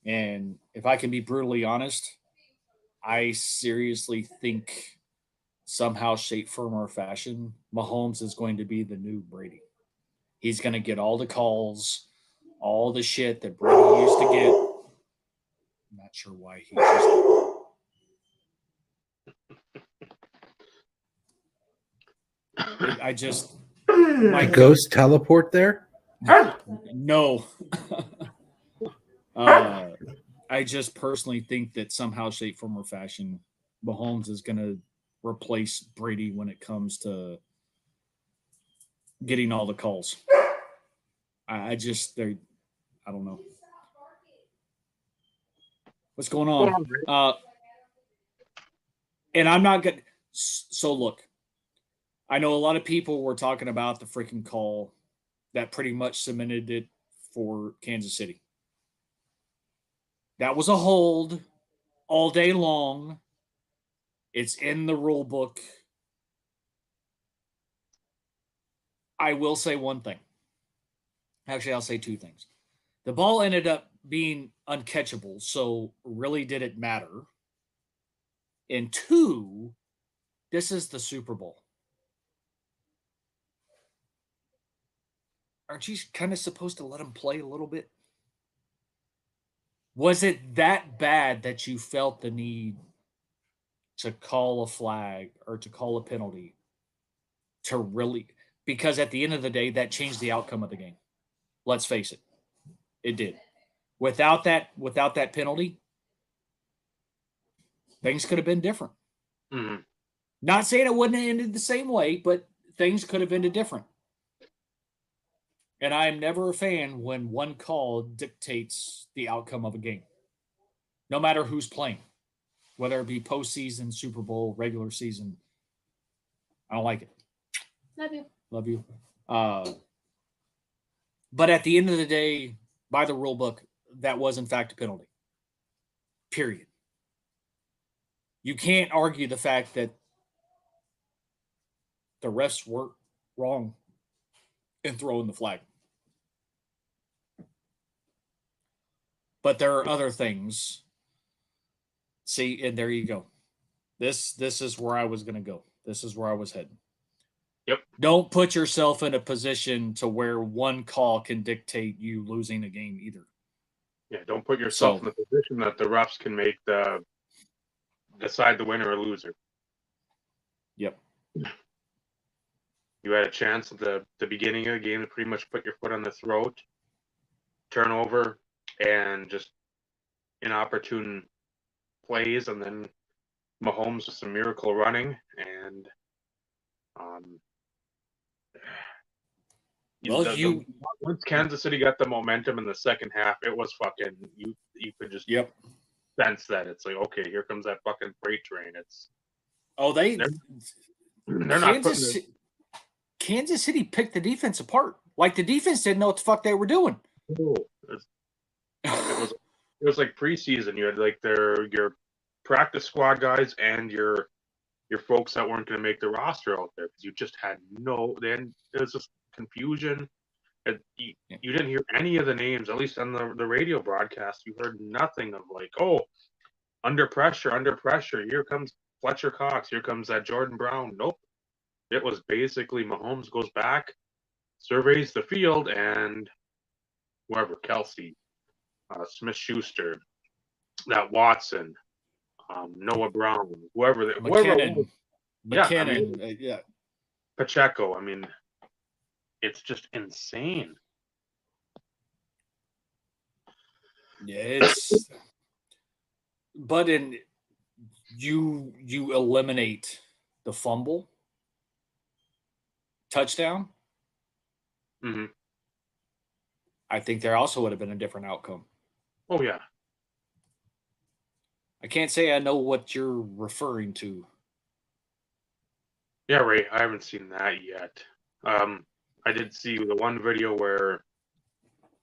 And if I can be brutally honest, I seriously think somehow, shape, form, or fashion, Mahomes is going to be the new Brady. He's going to get all the calls, all the shit that Brady used to get. I'm not sure why he just. I just. My ghost teleport there? No. I just personally think that somehow, shape, form, or fashion, Mahomes is going to replace Brady when it comes to getting all the calls. I don't know. What's going on? And I'm not going to. So look, I know a lot of people were talking about the freaking call that pretty much cemented it for Kansas City. That was a hold all day long. It's in the rule book. I will say one thing. Actually, I'll say two things. The ball ended up being uncatchable, so really did it matter? And two, this is the Super Bowl. Aren't you kind of supposed to let him play a little bit? Was it that bad that you felt the need to call a flag or to call a penalty to really, because at the end of the day, that changed the outcome of the game. Let's face it. It did. Without that penalty, things could have been different. Mm-hmm. Not saying it wouldn't have ended the same way, but things could have ended different. And I am never a fan when one call dictates the outcome of a game, no matter who's playing, whether it be postseason, Super Bowl, regular season. I don't like it. Love you. Love you. But at the end of the day, by the rule book, that was in fact a penalty. Period. You can't argue the fact that the refs were wrong in throwing the flag. But there are other things. See, and there you go. This is where I was going to go. This is where I was heading. Yep. Don't put yourself in a position to where one call can dictate you losing a game either. Yeah, don't put yourself in the position that the refs can make decide the winner or loser. Yep. You had a chance at the beginning of the game to pretty much put your foot on the throat, turnover, and just inopportune plays, and then Mahomes with some miracle running, and once Kansas City got the momentum in the second half, it was fucking you could just sense that it's like, okay, here comes that fucking freight train. It's they're not putting Kansas City picked the defense apart. Like the defense didn't know what the fuck they were doing. It was like preseason. You had like your practice squad guys and your folks that weren't going to make the roster out there because you just had it was just confusion. You didn't hear any of the names, at least on the radio broadcast. You heard nothing of like, oh, under pressure. Here comes Fletcher Cox. Here comes that Jordan Brown. Nope. It was basically Mahomes goes back, surveys the field, and whoever, Kelsey, Smith-Schuster, that Watson, Noah Brown, whoever it was. McKinnon, yeah. Pacheco. I mean, it's just insane. Yeah, but you eliminate the fumble, touchdown. Mm-hmm. I think there also would have been a different outcome. Oh yeah. I can't say I know what you're referring to. Yeah, Ray, I haven't seen that yet. I did see the one video where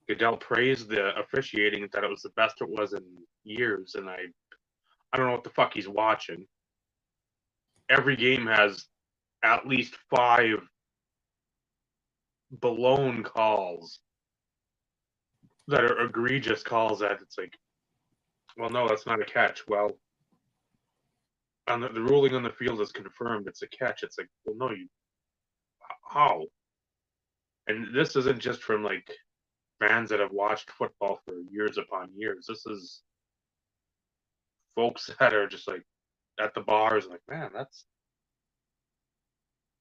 Goodell praised the officiating, that it was the best it was in years, and I don't know what the fuck he's watching. Every game has at least 5 blown calls that are egregious calls that it's like, well, no, that's not a catch. Well, on the ruling on the field is confirmed it's a catch. It's like, well, no, how? And this isn't just from like fans that have watched football for years upon years. This is folks that are just like at the bars, like, man,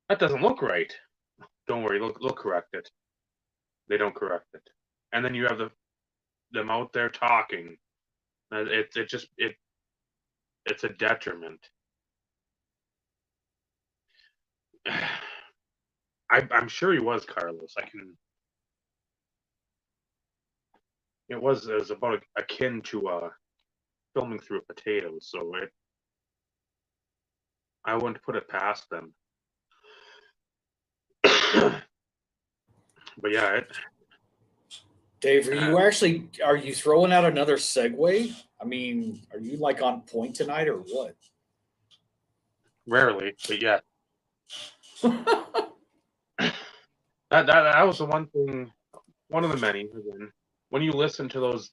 that doesn't look right. Don't worry, they'll correct it. They don't correct it, and then you have them out there talking. It's a detriment. I'm sure he was, Carlos. It was about akin to filming through a potato. So I wouldn't put it past them. But yeah, Dave, are you throwing out another segue? I mean, are you like on point tonight or what? rarely, but yeah, that was the one thing, one of the many. Again, when you listen to those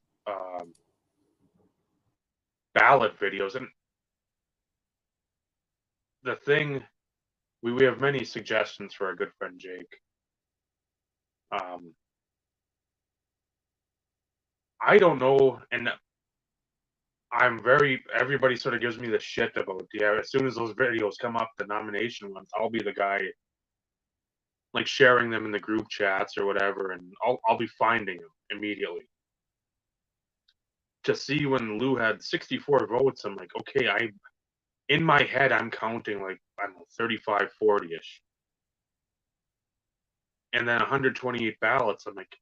ballot videos, and the thing, we have many suggestions for our good friend Jake. I don't know, and everybody sort of gives me the shit about, yeah, as soon as those videos come up, the nomination ones, I'll be the guy like sharing them in the group chats or whatever, and I'll be finding them immediately. To see when Lou had 64 votes, I'm like, okay, in my head, I'm counting like, I don't know, 35, 40-ish. And then 128 ballots, I'm like,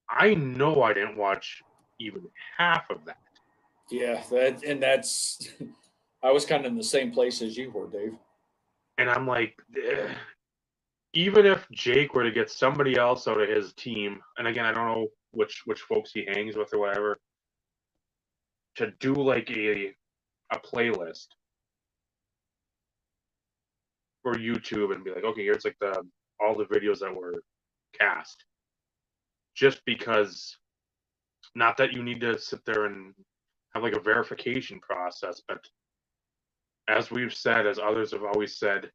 I know I didn't watch even half of that. Yeah, that's I was kind of in the same place as you were, Dave. And I'm like, even if Jake were to get somebody else out of his team, and again, I don't know which folks he hangs with or whatever, to do like a playlist for YouTube and be like, okay, here's like all the videos that were cast. Just because, not that you need to sit there and have like a verification process, but as we've said, as others have always said,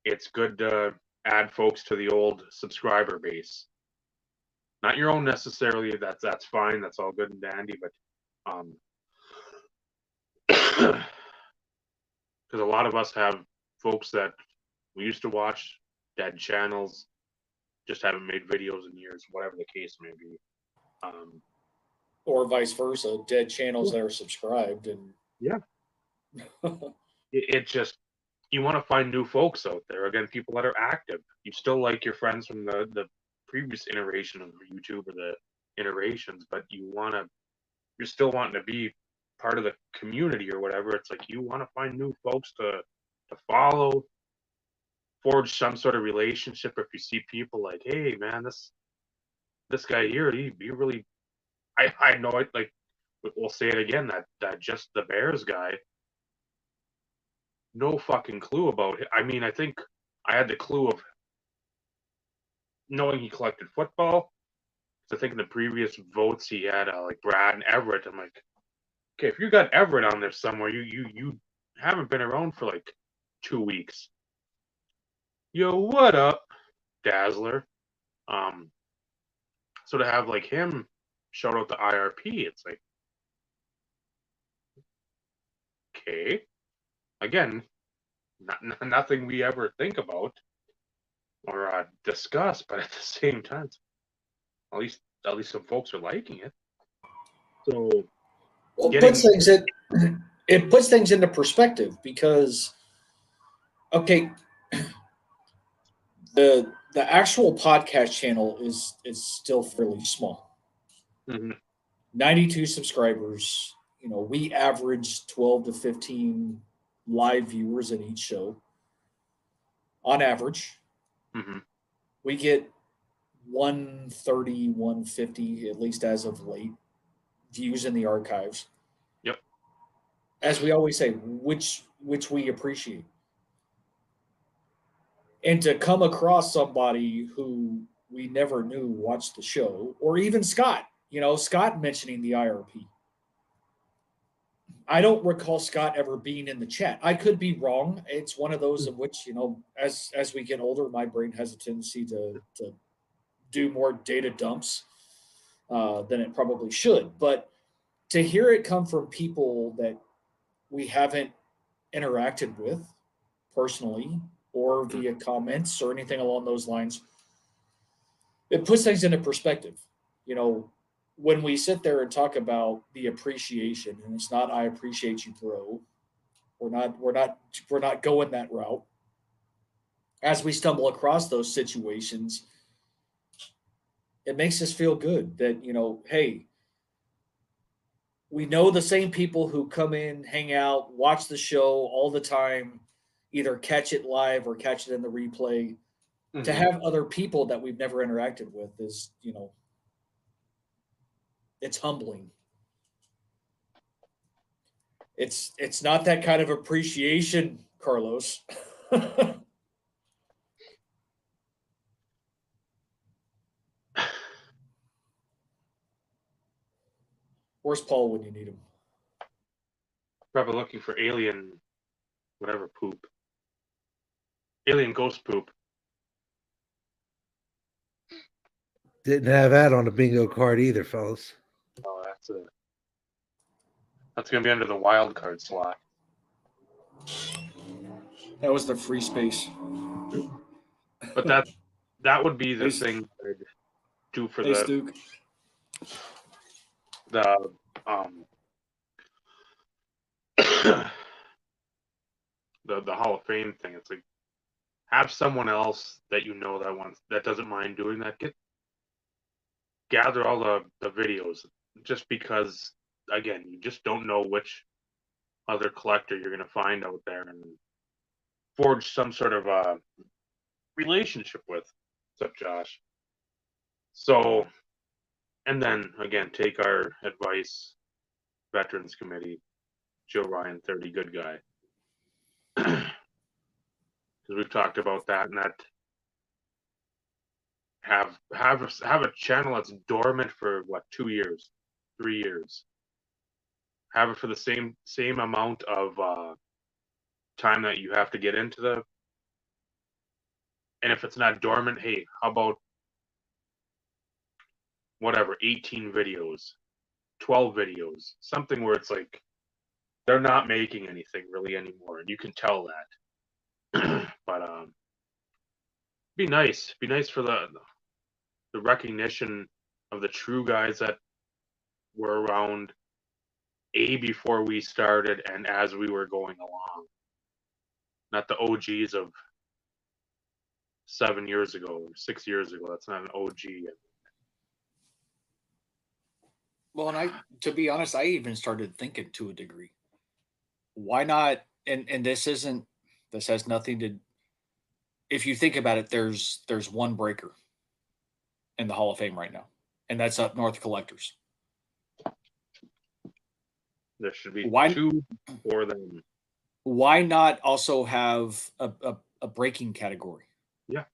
it's good to add folks to the old subscriber base. Not your own necessarily. That's fine. That's all good and dandy. But because a lot of us have folks that we used to watch, dead channels, just haven't made videos in years, whatever the case may be. Or vice versa, dead channels that are subscribed, and Yeah, it just, you want to find new folks out there. Again, people that are active. You still like your friends from the previous iteration of YouTube or the iterations, but you're still wanting to be part of the community or whatever. It's like you want to find new folks to follow, forge some sort of relationship. If you see people like, hey man, this guy here, he really, I know it, like, we'll say it again, that just the Bears guy, no fucking clue about it. I mean, I think I had the clue of knowing he collected football. So I think in the previous votes he had like Brad and Everett. I'm like, okay, if you got Everett on there somewhere, you haven't been around for like 2 weeks. Yo, what up, Dazzler? So to have like him shout out the IRP, it's like, okay, again, nothing we ever think about or discuss, but at the same time, at least some folks are liking it. So well, it puts things into perspective because, okay, the actual podcast channel is still fairly small. Mm-hmm. 92 subscribers. You know, we average 12 to 15 live viewers in each show on average. Mm-hmm. We get 130, 150, at least as of late, views in the archives. Yep. As we always say, which we appreciate. And to come across somebody who we never knew watched the show, or even Scott, Scott mentioning the IRP. I don't recall Scott ever being in the chat. I could be wrong. It's one of those in which, as we get older, my brain has a tendency to do more data dumps than it probably should. But to hear it come from people that we haven't interacted with personally or via comments or anything along those lines, it puts things into perspective. When we sit there and talk about the appreciation, and it's not "I appreciate you, bro." We're not going that route. As we stumble across those situations, it makes us feel good that, hey, we know the same people who come in, hang out, watch the show all the time, either catch it live or catch it in the replay. To Mhm. have other people that we've never interacted with is, it's humbling. It's not that kind of appreciation, Carlos. Where's Paul when you need him? Probably looking for alien, whatever poop. Alien ghost poop. Didn't have that on a bingo card either, fellas. Oh, that's gonna be under the wild card slot. That was the free space. But that would be the Hey, thing I'd do for hey, the Stuke. um the Hall of Fame thing. It's like, have someone else that that doesn't mind doing that. Gather all the videos, just because, again, you just don't know which other collector you're gonna find out there and forge some sort of relationship with, except Josh. So, and then again, take our advice, Veterans Committee, Joe Ryan, 30 good guy. Because we've talked about that, and that have a channel that's dormant for what, 2 years, 3 years. Have it for the same amount of time that you have to get into and if it's not dormant, hey, how about whatever, 18 videos, 12 videos, something where it's like they're not making anything really anymore, and you can tell that. But be nice for the recognition of the true guys that were around before we started and as we were going along, not the OGs of 7 years ago or 6 years ago. That's not an OG yet. Well, and to be honest, I even started thinking to a degree, why not? And this has nothing to. If you think about it, there's one breaker in the Hall of Fame right now, and that's up North Collectors. There should be Why 2 for them. Why not also have a breaking category? Yeah.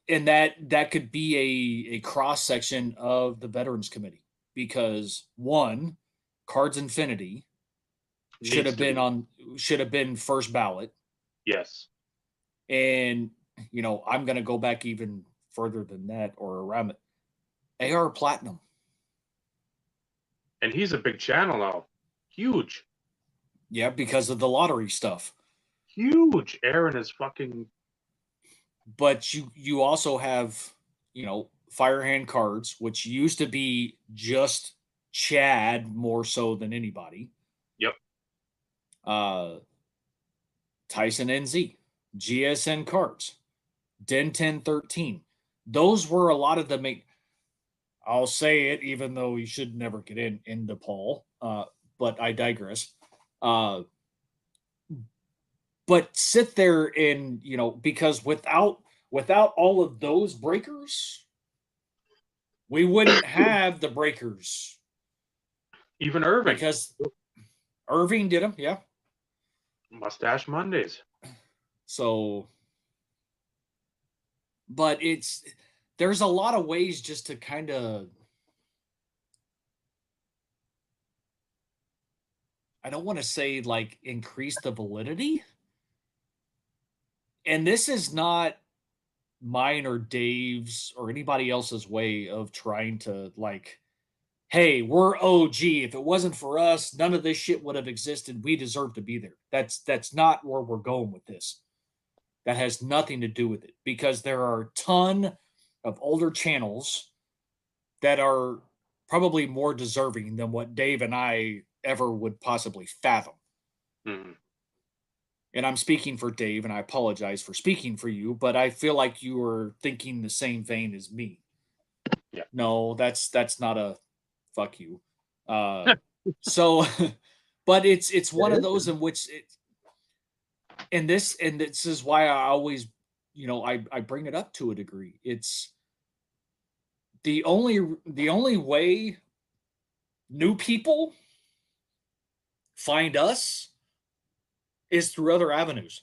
And that could be a cross section of the Veterans Committee, because one, Cards Infinity should have been first ballot. Yes. And I'm going to go back even further than that, or around it. AR Platinum. And he's a big channel now. Huge. Yeah, because of the lottery stuff. Huge. Aaron is fucking. But you also have, Firehand Cards, which used to be just Chad more so than anybody. Yep. Tyson NZ, GSN Cards, Den 1013. Those were a lot of the main. I'll say it, even though you should never get into Paul, but I digress. But sit there and, because without all of those breakers, we wouldn't have the breakers. Even Irving. Because Irving did them, yeah. Mustache Mondays. So, but there's a lot of ways just to kind of, I don't want to say like increase the validity. And this is not mine or Dave's or anybody else's way of trying to like, hey, we're OG. If it wasn't for us, none of this shit would have existed. We deserve to be there. That's not where we're going with this. That has nothing to do with it, because there are a ton of older channels that are probably more deserving than what Dave and I ever would possibly fathom. Mm-hmm. And I'm speaking for Dave, and I apologize for speaking for you, but I feel like you are thinking the same vein as me. Yeah. No, that's not a fuck you. So, but it's one of those in which and this is why I always, I bring it up to a degree. It's the only way new people find us is through other avenues.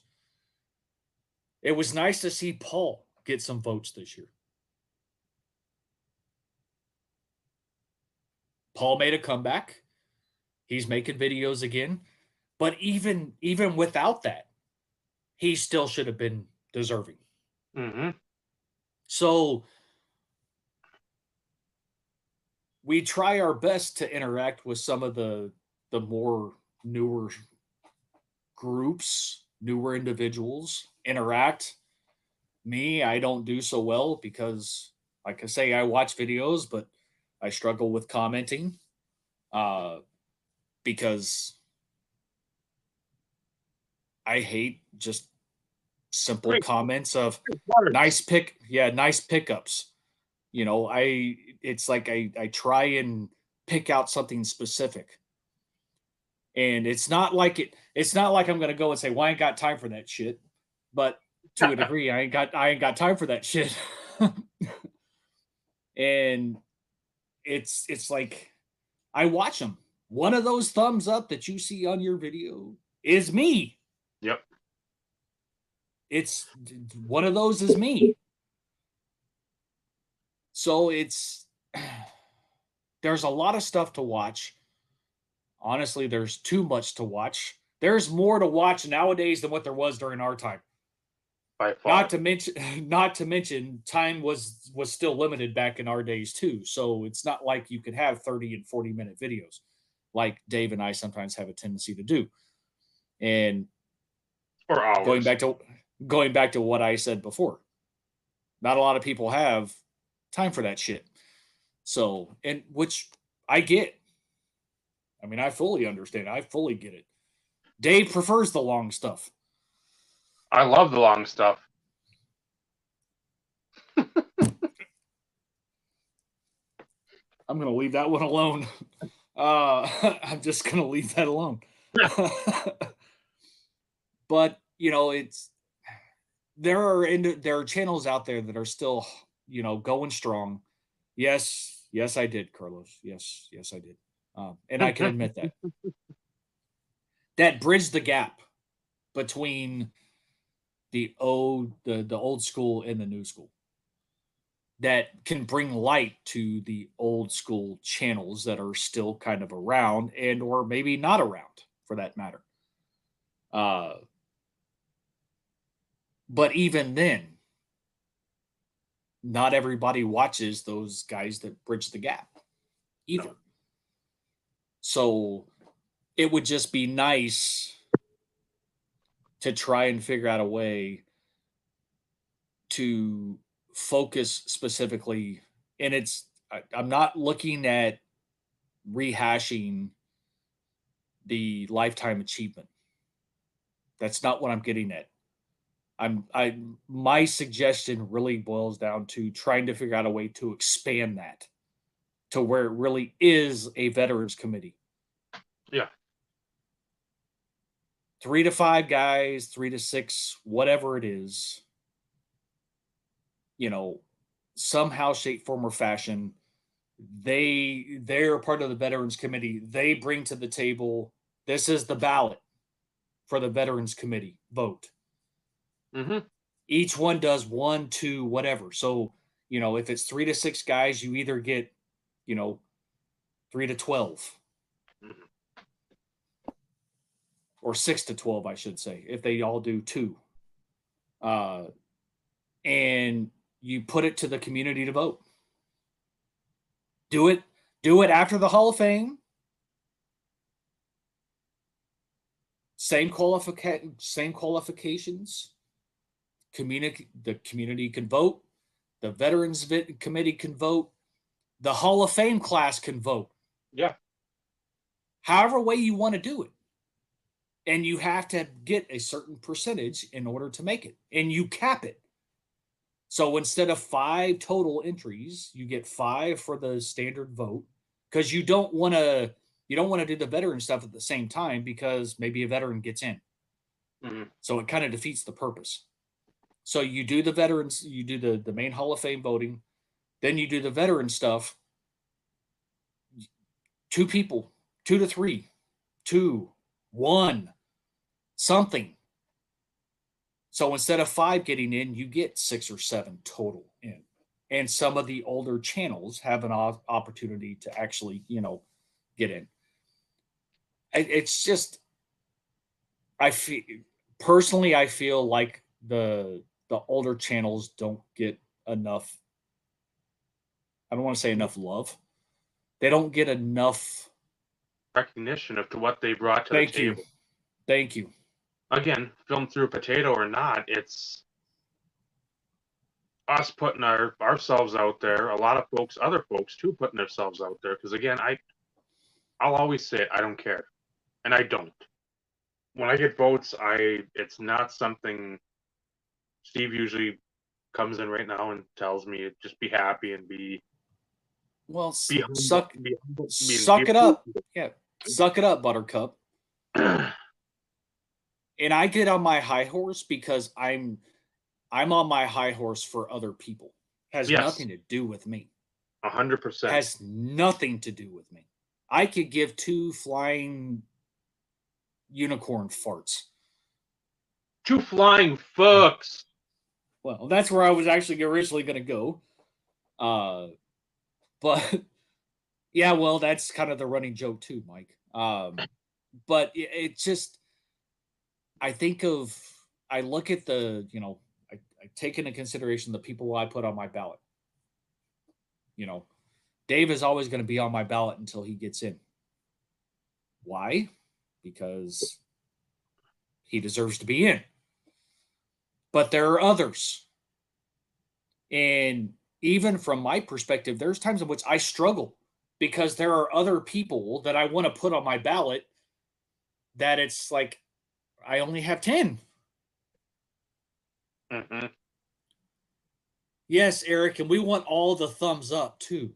It was nice to see Paul get some votes this year. Paul made a comeback. He's making videos again. But even without that, he still should have been deserving. Mm-hmm. So we try our best to interact with some of the more newer groups, newer individuals, interact. Me, I don't do so well because, like I say, I watch videos, but I struggle with commenting because I hate just simple Great. comments of Words. nice pickups. It's like I try and pick out something specific. And it's not like I'm gonna go and say, well, I ain't got time for that shit. But to a degree, I ain't got time for that shit. And it's like I watch them. One of those thumbs up that you see on your video is me. Yep. It's one of those is me. So there's a lot of stuff to watch. Honestly, there's too much to watch. There's more to watch nowadays than what there was during our time. By far. Not to mention, time was still limited back in our days too. So it's not like you could have 30 and 40-minute videos like Dave and I sometimes have a tendency to do. And or hours. Going back to what I said before, not a lot of people have time for that shit. So, and which I get. I mean, I fully understand. I fully get it. Dave prefers the long stuff. I love the long stuff. I'm going to leave that one alone. I'm just going to leave that alone. But, there are channels out there that are still, going strong. Yes, I did, Carlos. Yes, I did. And I can admit that. That bridged the gap between the old school and the new school. That can bring light to the old school channels that are still kind of around and or maybe not around for that matter. But even then, not everybody watches those guys that bridge the gap either. No. So it would just be nice to try and figure out a way to focus specifically. And I'm not looking at rehashing the lifetime achievement. That's not what I'm getting at. My suggestion really boils down to trying to figure out a way to expand that to where it really is a veterans committee. Yeah. 3 to 5 guys, 3 to 6, whatever it is, somehow, shape, form, or fashion, they're part of the veterans committee. They bring to the table, this is the ballot for the veterans committee vote. Mm-hmm. Each one does 1, 2, whatever. So, if it's 3 to 6 guys, you either get, 3 to 12. Mm-hmm. Or 6 to 12, I should say, if they all do 2. And you put it to the community to vote. Do it after the Hall of Fame. Same qualifications. The community can vote. The Veterans Committee can vote. The Hall of Fame class can vote. Yeah. However way you want to do it. And you have to get a certain percentage in order to make it. And you cap it. So instead of 5 total entries, you get 5 for the standard vote. Because you don't want to do the veteran stuff at the same time because maybe a veteran gets in. Mhm. So it kind of defeats the purpose. So you do the veterans, you do the main Hall of Fame voting, then you do the veteran stuff. 2 people, 2 to 3, 2, 1, something. So instead of 5 getting in, you get 6 or 7 total in. And some of the older channels have an opportunity to actually, get in. It's just, I feel personally, I feel like the older channels don't get enough. I don't want to say enough love. They don't get enough. Recognition of to what they brought to the Thank you. table. Thank you. Again, filmed through a potato or not, it's us putting ourselves out there. A lot of folks, other folks too, putting themselves out there. Because again, I'll always say it, I don't care, and I don't. When I get votes, it's not something. Steve usually comes in right now and tells me just be happy and be Well, humble, suck be humble, suck it up. Yeah. Suck it up, Buttercup. appreciative. And I get on my high horse because I'm on my high horse for other people. Has Yes, nothing to do with me. 100%. Has nothing to do with me. I could give 2 flying unicorn farts. 2 flying fucks. Well, that's where I was actually originally going to go. But yeah, well, that's kind of the running joke too, Mike. But it just, I look at I take into consideration the people I put on my ballot. Dave is always going to be on my ballot until he gets in. Why? Because he deserves to be in. But there are others. And even from my perspective, there's times in which I struggle because there are other people that I want to put on my ballot that it's like I only have 10. Mm-hmm. Yes, Eric, and we want all the thumbs up too.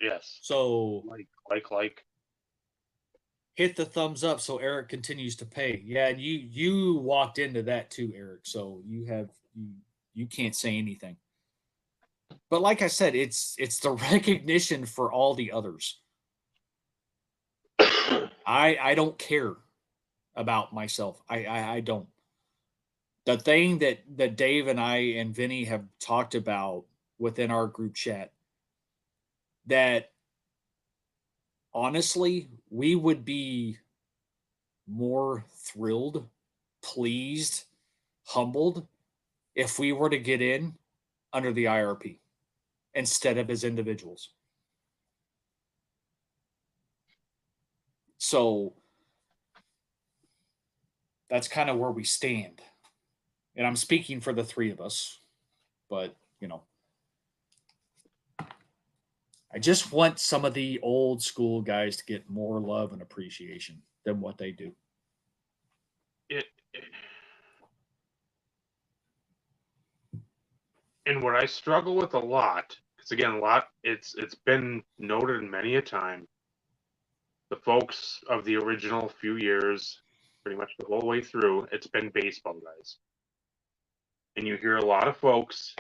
Yes. So Like. hit the thumbs up so Eric continues to pay. Yeah, and you walked into that too, Eric. So you can't say anything. But like I said, it's the recognition for all the others. I don't care about myself. I don't. The thing that Dave and I and Vinny have talked about within our group chat, that honestly we would be more thrilled, pleased, humbled if we were to get in under the IRP instead of as individuals. So that's kind of where we stand. And I'm speaking for the 3 of us, but I just want some of the old school guys to get more love and appreciation than what they do. And what I struggle with a lot, because again, it's been noted many a time, the folks of the original few years, pretty much the whole way through, it's been baseball guys. And you hear a lot of folks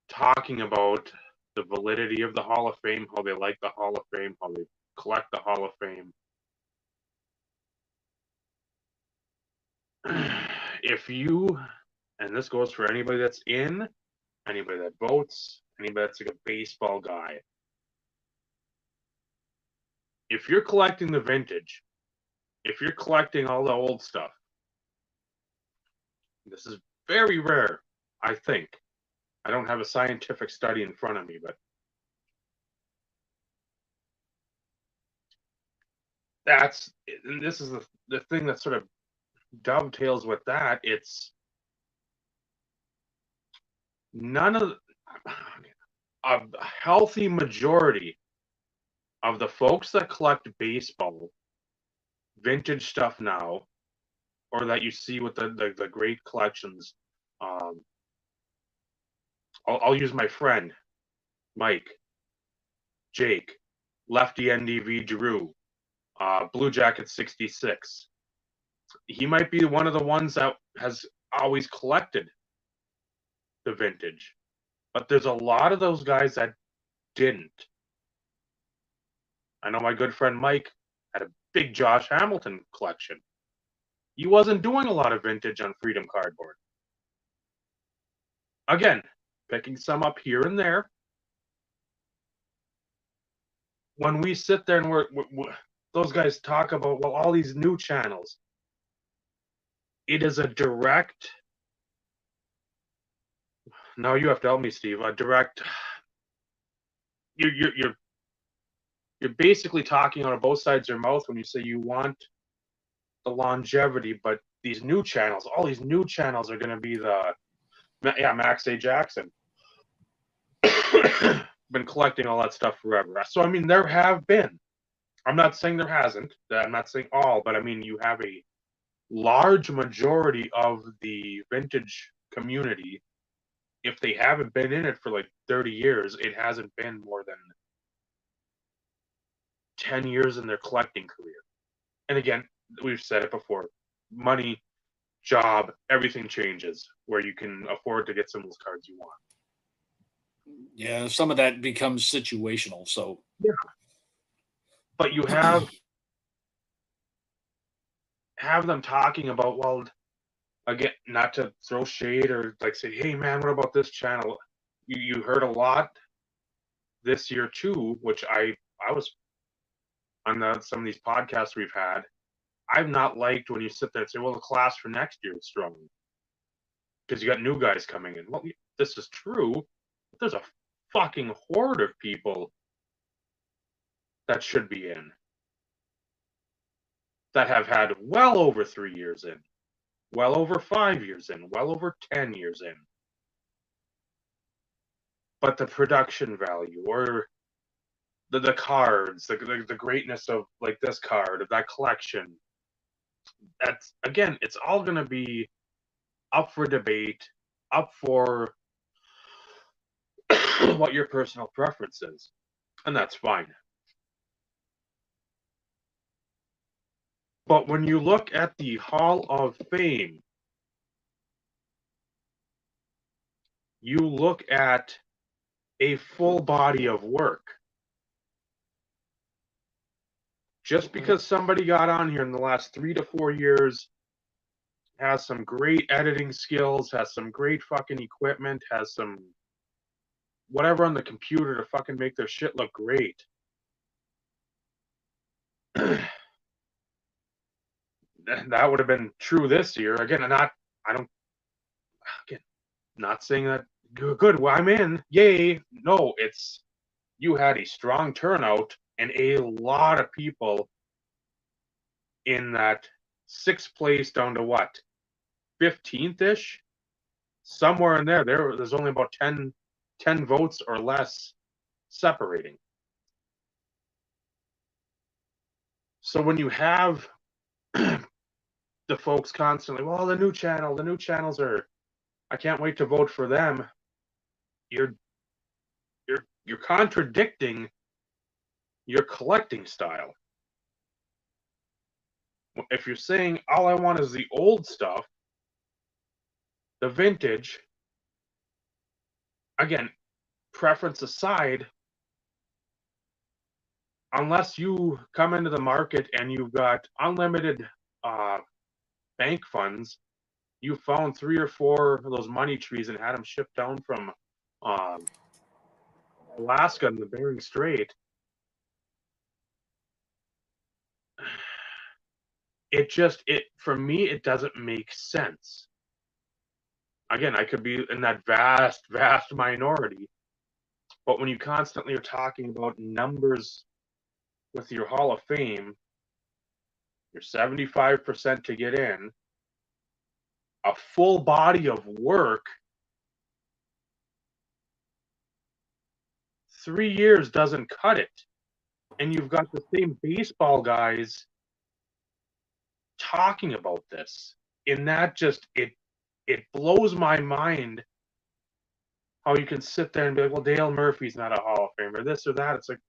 talking about the validity of the Hall of Fame, how they like the Hall of Fame, how they collect the Hall of Fame. If you, and this goes for anybody that's in, anybody that votes, anybody that's like a baseball guy, if you're collecting the vintage, if you're collecting all the old stuff, this is very rare, I think. I don't have a scientific study in front of me, but this is the thing that sort of dovetails with that. It's none of a healthy majority of the folks that collect baseball vintage stuff now, or that you see with the great collections. I'll use my friend Mike, Jake, Lefty NDV Drew, Blue Jacket 66. he might be one of the ones that has always collected the vintage. But there's a lot of those guys that didn't. I know my good friend Mike had a big Josh Hamilton collection. He wasn't doing a lot of vintage on Freedom Cardboard. Again, picking some up here and there. When we sit there and those guys talk about, well, all these new channels, it is a direct. Now you have to help me, Steve. A direct. You're basically talking out of both sides of your mouth when you say you want the longevity, but these new channels, all these new channels are going to be Max A. Jackson. Been collecting all that stuff forever. So, I mean, there have been. I'm not saying there hasn't. I'm not saying all, but I mean, you have a large majority of the vintage community. If they haven't been in it for like 30 years, it hasn't been more than 10 years in their collecting career. And again, we've said it before, money, job, everything changes where you can afford to get some of those cards you want. Yeah, some of that becomes situational. So yeah, but you have them talking about, well, again, not to throw shade or like say, hey man, what about this channel? You heard a lot this year too, which I was on some of these podcasts we've had. I've not liked when you sit there and say, well, the class for next year is strong because you got new guys coming in. Well, this is true, but there's a fucking horde of people that should be in that have had well over 3 years in, well over 5 years in, well over 10 years in. But the production value or the cards, the greatness of like this card, of that collection, that's, again, it's all going to be up for debate, up for what your personal preference is. And that's fine. But when you look at the Hall of Fame, you look at a full body of work. Just because somebody got on here in the last 3 to 4 years, has some great editing skills, has some great fucking equipment, has some whatever on the computer to fucking make their shit look great. That would have been true this year. Again, not saying that good, well, I'm in, yay. No, it's, you had a strong turnout and a lot of people in that 6th place down to what, 15th-ish? Somewhere in there. There's only about 10 votes or less separating. So when you have the folks constantly, well, the new channels are, I can't wait to vote for them. You're contradicting your collecting style. If you're saying all I want is the old stuff, the vintage, again, preference aside, unless you come into the market and you've got unlimited bank funds, you found 3 or 4 of those money trees and had them shipped down from Alaska and the Bering Strait. For me, it doesn't make sense. Again, I could be in that vast minority, but when you constantly are talking about numbers with your Hall of Fame, you're 75% to get in, a full body of work, 3 years doesn't cut it. And you've got the same baseball guys talking about this. And that just, it blows my mind how you can sit there and be like, well, Dale Murphy's not a Hall of Famer, this or that. It's like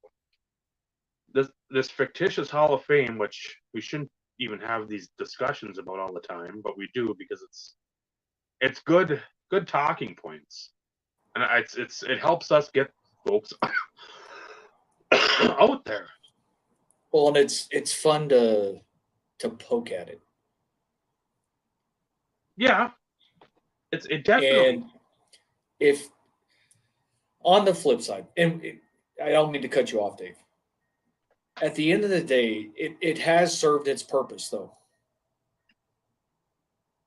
this fictitious Hall of Fame, which we shouldn't even have these discussions about all the time, but we do because it's good talking points, and it helps us get folks out there. Well, and it's fun to poke at it. Yeah, it definitely. And if on the flip side, I don't mean to cut you off, Dave. At the end of the day, it has served its purpose, though.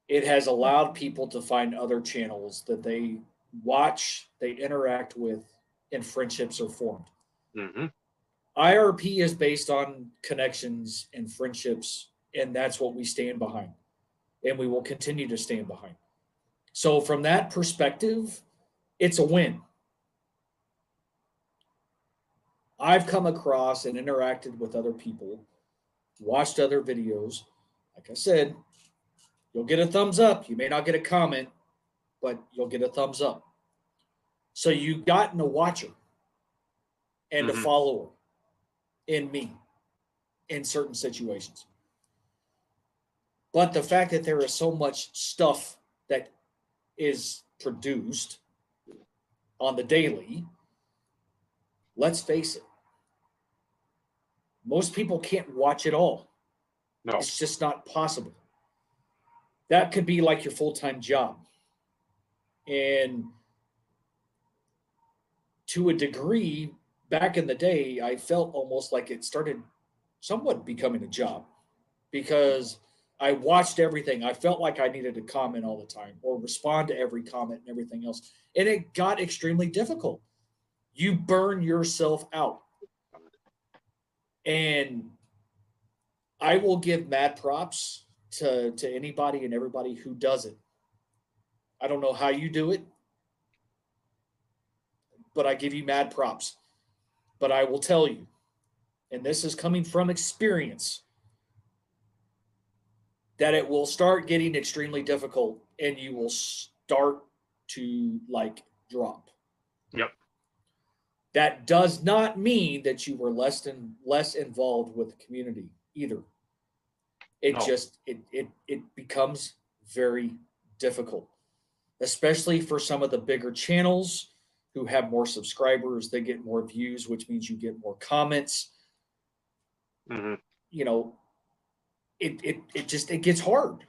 It has allowed people to find other channels that they watch, they interact with, and friendships are formed. Mm-hmm. IRP is based on connections and friendships, and that's what we stand behind, and we will continue to stand behind. So, from that perspective, it's a win. I've come across and interacted with other people, watched other videos. Like I said, you'll get a thumbs up. You may not get a comment, but you'll get a thumbs up. So you've gotten a watcher and a Mm-hmm. follower in me in certain situations. But the fact that there is so much stuff that is produced on the daily, let's face it, most people can't watch it all. No. It's just not possible. That could be like your full-time job. And to a degree, back in the day, I felt almost like it started somewhat becoming a job because I watched everything. I felt like I needed to comment all the time or respond to every comment and everything else. And it got extremely difficult. You burn yourself out. And I will give mad props to anybody and everybody who does it. I don't know how you do it, but I give you mad props. But I will tell you, and this is coming from experience, that it will start getting extremely difficult and you will start to like drop. Yep. That does not mean that you were less involved with the community either. It No. just it becomes very difficult, especially for some of the bigger channels who have more subscribers. They get more views, which means you get more comments. Mm-hmm. You know, it gets hard,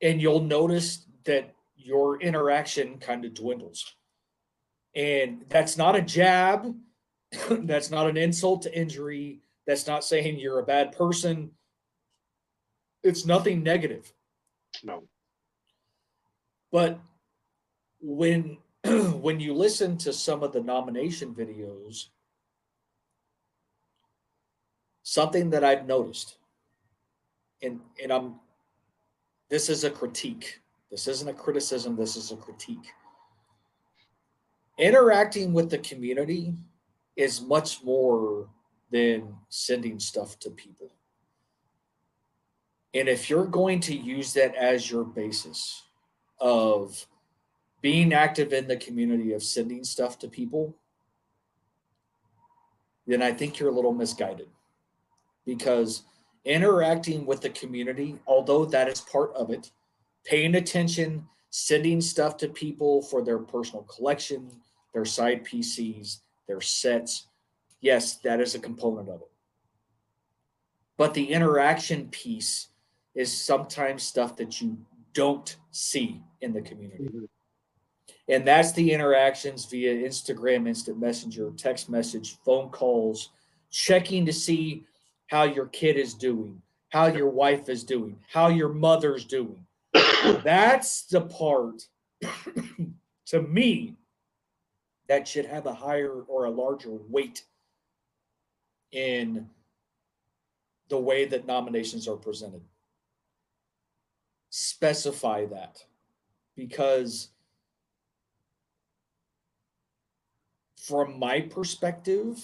and you'll notice that your interaction kind of dwindles. And that's not a jab. That's not an insult to injury. That's not saying you're a bad person. It's nothing negative. No. But when when you listen to some of the nomination videos, something that I've noticed, and I'm this is a critique. This isn't a criticism, this is a critique. Interacting with the community is much more than sending stuff to people. And if you're going to use that as your basis of being active in the community of sending stuff to people, then I think you're a little misguided. Because interacting with the community, although that is part of it, paying attention, sending stuff to people for their personal collection, their side PCs, their sets, yes, that is a component of it. But the interaction piece is sometimes stuff that you don't see in the community. Mm-hmm. And that's the interactions via Instagram, instant messenger, text message, phone calls, checking to see how your kid is doing, how your wife is doing, how your mother's doing. That's the part, to me, that should have a higher or a larger weight in the way that nominations are presented. Specify that, because from my perspective,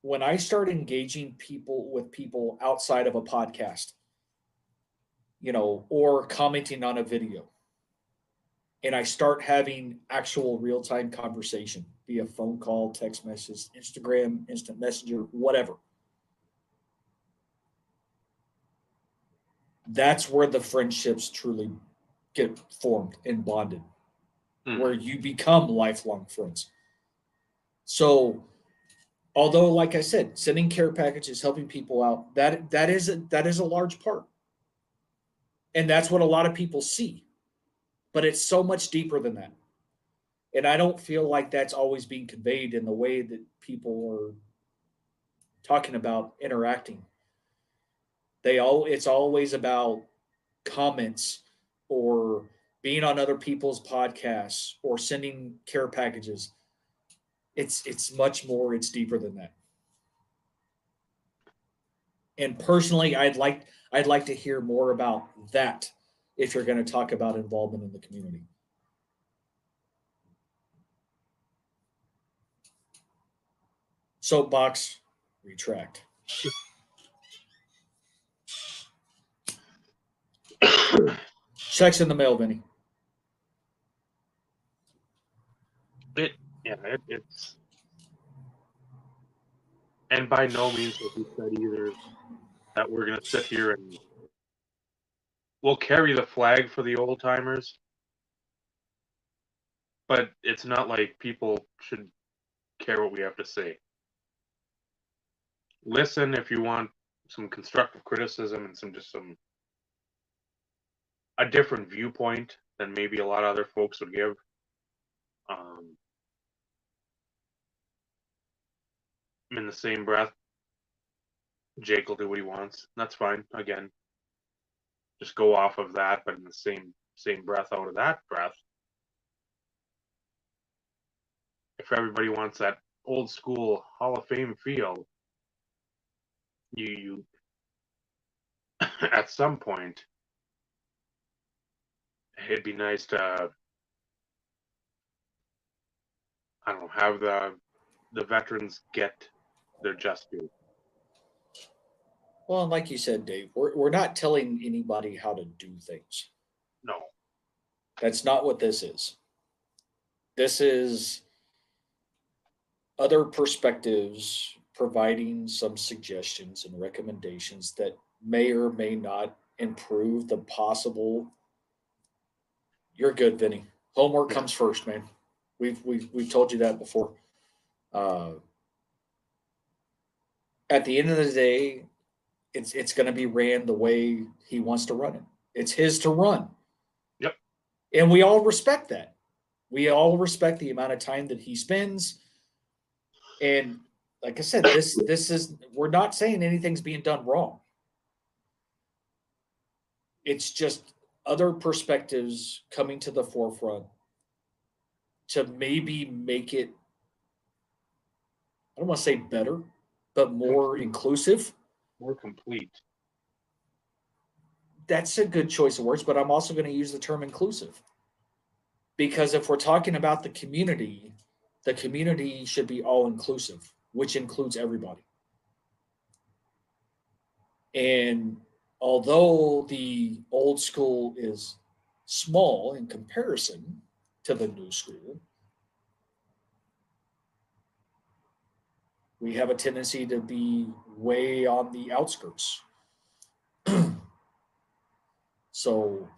when I start engaging people outside of a podcast, or commenting on a video, and I start having actual real-time conversation via phone call, text message, Instagram, instant messenger, whatever. that's where the friendships truly get formed and bonded, where Mhm. you become lifelong friends. So, although, like I said, sending care packages, helping people out, that is a large part, and that's what a lot of people see. But it's so much deeper than that, and I don't feel like that's always being conveyed in the way that people are talking about interacting. It's always about comments or being on other people's podcasts or sending care packages. It's much more, it's deeper than that. And personally, I'd like to hear more about that if you're going to talk about involvement in the community. Soapbox, retract. Checks in the mail, Vinny. It's and by no means like we said either that we're gonna sit here and we'll carry the flag for the old timers, but it's not like people should care what we have to say. Listen if you want some constructive criticism and some a different viewpoint than maybe a lot of other folks would give. Um, in the same breath, Jake will do what he wants. That's fine. Again, just go off of that, but in the same breath, out of that breath, if everybody wants that old school Hall of Fame feel, you at some point, it'd be nice to I don't know have the veterans get their just due. Well, and like you said, Dave, we're not telling anybody how to do things. No, That's not what this is. This is other perspectives providing some suggestions and recommendations that may or may not improve the possible. You're good, Vinny. Homework yeah, comes first, man. We've told you that before. Uh, at the end of the day, it's going to be ran the way he wants to run it. It's his to run, yep, and we all respect that. We all respect the amount of time that he spends. And like I said, this is we're not saying anything's being done wrong. It's just other perspectives coming to the forefront to maybe make it, I don't want to say better, but more complete, inclusive. more complete. That's a good choice of words, but I'm also going to use the term inclusive because if we're talking about the community should be all inclusive, which includes everybody. And although the old school is small in comparison to the new school, we have a tendency to be way on the outskirts. So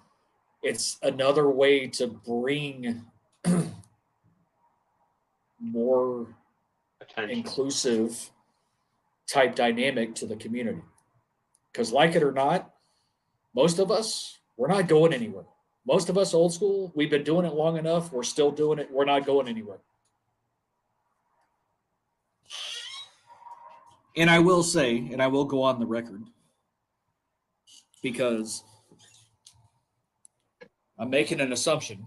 it's another way to bring more Attention. inclusive type dynamic to the community. Because, like it or not, most of us, we're not going anywhere. Most of us old school, we've been doing it long enough. We're still doing it. We're not going anywhere. And I will say, and I will go on the record, because I'm making an assumption,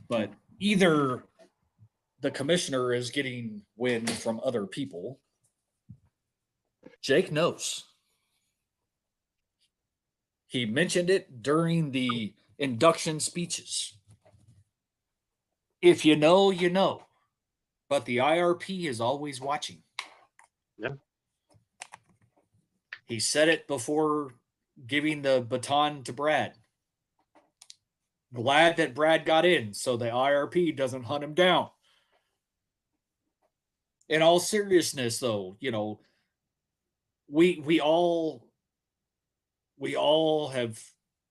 but either the commissioner is getting wind from other people. Jake knows. He mentioned it during the induction speeches. If you know, you know. But the IRP is always watching. Yeah. He said it before giving the baton to Brad. Glad that Brad got in so the IRP doesn't hunt him down. In all seriousness, though, you know, we all have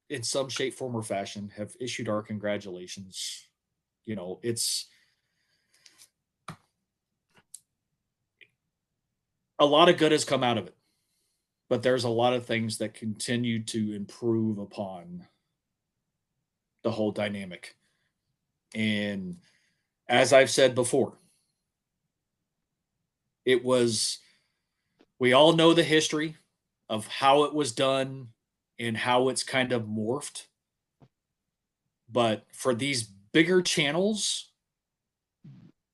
in some shape, form, or fashion have issued our congratulations. You know, it's a lot of good has come out of it, but there's a lot of things that continue to improve upon the whole dynamic. And as I've said before, we all know the history of how it was done and how it's kind of morphed. But for these bigger channels,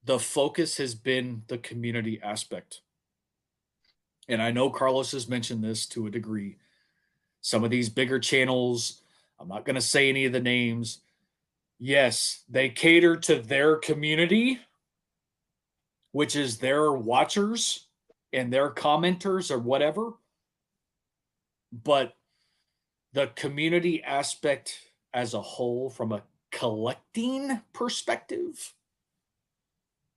the focus has been the community aspect. And I know Carlos has mentioned this to a degree. Some of these bigger channels, I'm not going to say any of the names. Yes, they cater to their community, which is their watchers and their commenters or whatever. But the community aspect as a whole, from a collecting perspective,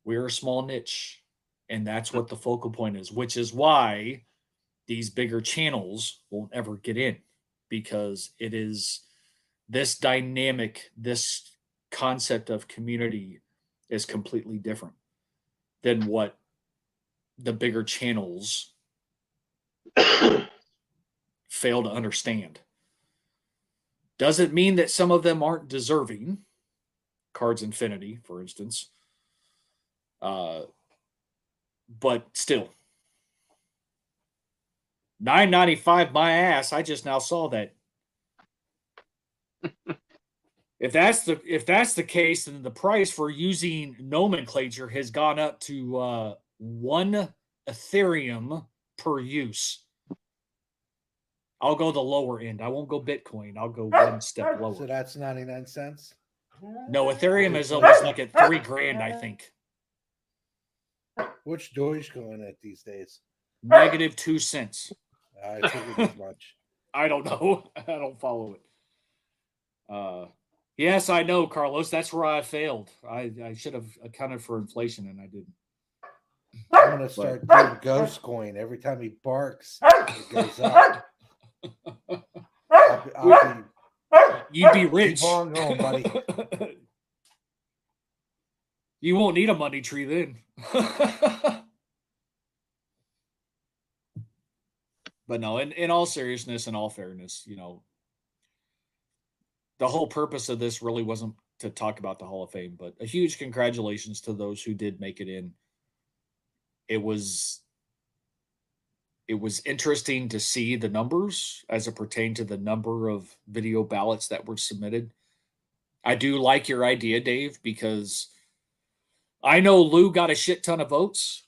we're a small niche. And that's what the focal point is, which is why these bigger channels won't ever get in, because it is this dynamic, this concept of community is completely different than what the bigger channels fail to understand. Doesn't mean that some of them aren't deserving. Cards Infinity, for instance. But still, $9.95 my ass. I just now saw that. If that's the case, then the price for using nomenclature has gone up to 1 Ethereum per use. I'll go the lower end. I won't go Bitcoin. I'll go one step lower. So that's 99 cents. No, Ethereum is almost like at $3,000, I think. Which Dogecoin at these days? -2 cents. I figured as much. I don't know. I don't follow it. Yes, I know, Carlos. That's where I failed. I should have accounted for inflation, and I didn't. I'm gonna start doing Ghost Coin. Every time he barks, it goes up. You'd be rich. Keep on going, buddy. You won't need a money tree then. But no, in all seriousness and all fairness, you know, the whole purpose of this really wasn't to talk about the Hall of Fame, but a huge congratulations to those who did make it in. It was interesting to see the numbers as it pertained to the number of video ballots that were submitted. I do like your idea, Dave, because I know Lou got a shit ton of votes.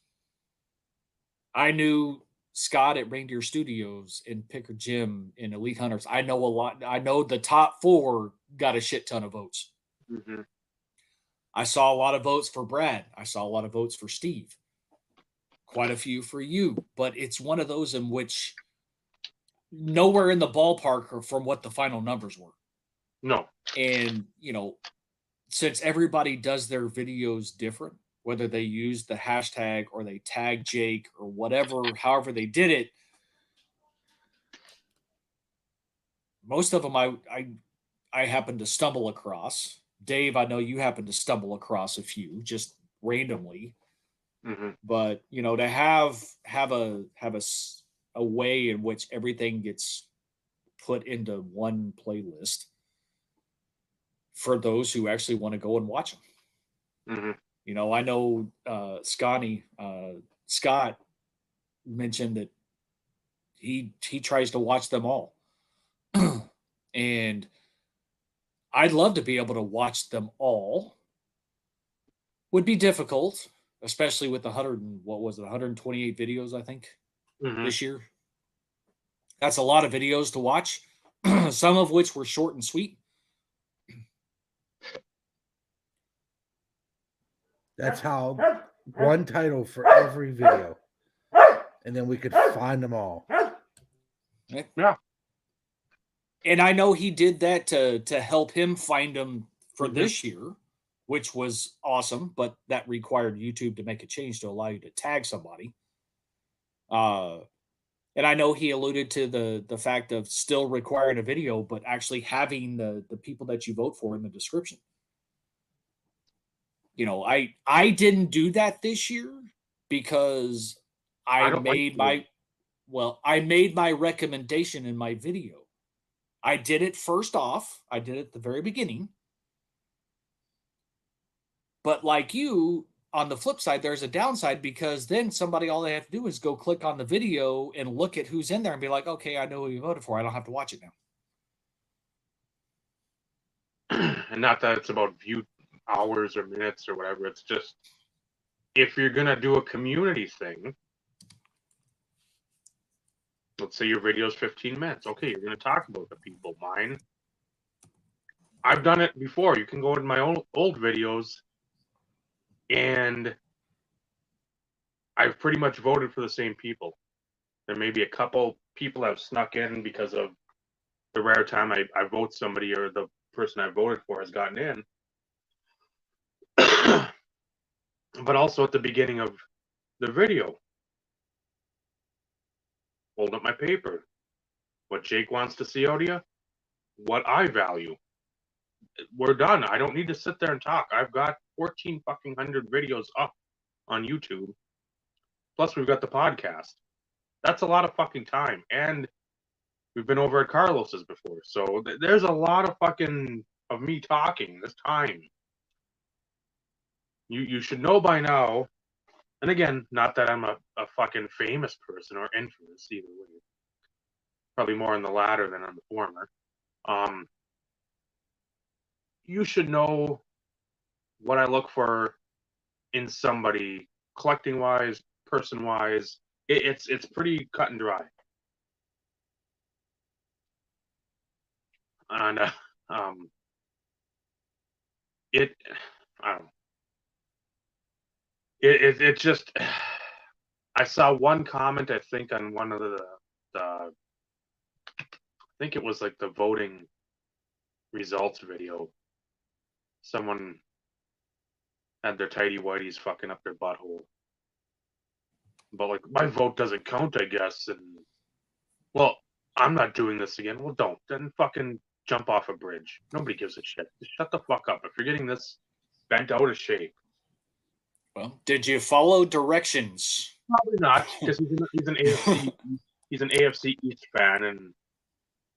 I knew Scott at Reindeer Studios and Picker Jim and Elite Hunters. I know a lot. I know the top 4 got a shit ton of votes. Mm-hmm. I saw a lot of votes for Brad. I saw a lot of votes for Steve. Quite a few for you. But it's one of those in which nowhere in the ballpark from what the final numbers were. No. And, you know, since everybody does their videos different, whether they use the hashtag or they tag Jake or whatever, however they did it, most of them I happened to stumble across. Dave, I know you happened to stumble across a few just randomly. Mm-hmm. But, you know, to have a way in which everything gets put into one playlist for those who actually want to go and watch them. Mm-hmm. You know, I know Scott mentioned that he tries to watch them all. And I'd love to be able to watch them all. Would be difficult, especially with 128 videos, I think, this year. That's a lot of videos to watch, some of which were short and sweet. That's how one title for every video. And then we could find them all. Yeah. And I know he did that to help him find them for this year, which was awesome, but that required YouTube to make a change to allow you to tag somebody. And I know he alluded to the fact of still requiring a video, but actually having the people that you vote for in the description. You know, I didn't do that this year because I I don't like made doing I made my recommendation in my video. I did it first off. I did it at the very beginning. But like you, on the flip side, there's a downside because then somebody, all they have to do is go click on the video and look at who's in there and be like, okay, I know who you voted for. I don't have to watch it now. and not that it's about view hours or minutes or whatever. It's just if you're gonna do a community thing, let's say your video is 15 minutes. Okay, you're gonna talk about the people. Mine, I've done it before. You can go in my old videos, and I've pretty much voted for the same people. There may be a couple people that have snuck in because of the rare time I vote somebody or the person I voted for has gotten in. But also at the beginning of the video, hold up my paper. What Jake wants to see out of you, what I value. We're done. I don't need to sit there and talk. I've got 14 fucking hundred videos up on YouTube. Plus we've got the podcast. That's a lot of fucking time. And we've been over at Carlos's before. So there's a lot of fucking of me talking this time. You should know by now, and again, not that I'm a fucking famous person or infamous either way. Probably more on the latter than on the former. You should know what I look for in somebody, collecting wise, person wise. It's pretty cut and dry. And it I don't know. It just I saw one comment, I think, on one of the I think it was like the voting results video. Someone had their tidy whities fucking up their butthole. But like, my vote doesn't count, I guess. And well, I'm not doing this again. Well, don't. Then fucking jump off a bridge. Nobody gives a shit. Just shut the fuck up. If you're getting this bent out of shape. Well, did you follow directions? Probably not, because he's an AFC he's an AFC East fan, and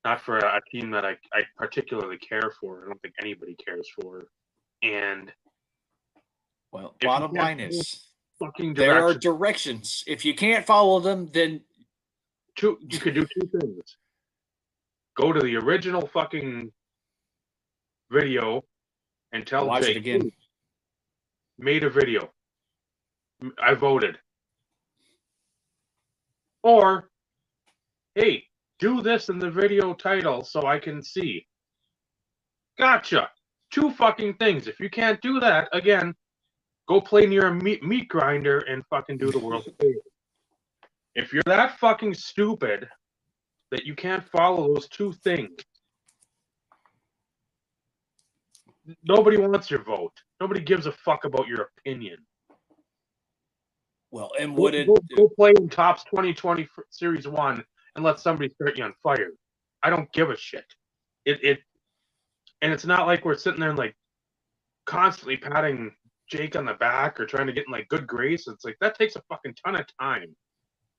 not for a team that I particularly care for. I don't think anybody cares for. And well, bottom line is there are directions. If you can't follow them, then you could do two things. Go to the original fucking video and tell watch Jake, it again. Made a video. I voted. Or, hey, do this in the video title so I can see. Gotcha. Two fucking things. If you can't do that, again, go play near a meat grinder and fucking do the world's favor. If you're that fucking stupid that you can't follow those two things, nobody wants your vote. Nobody gives a fuck about your opinion. Well, and go play in Topps 2020 Series 1 and let somebody start you on fire. I don't give a shit. And it's not like we're sitting there and like constantly patting Jake on the back or trying to get in like good grace. It's like that takes a fucking ton of time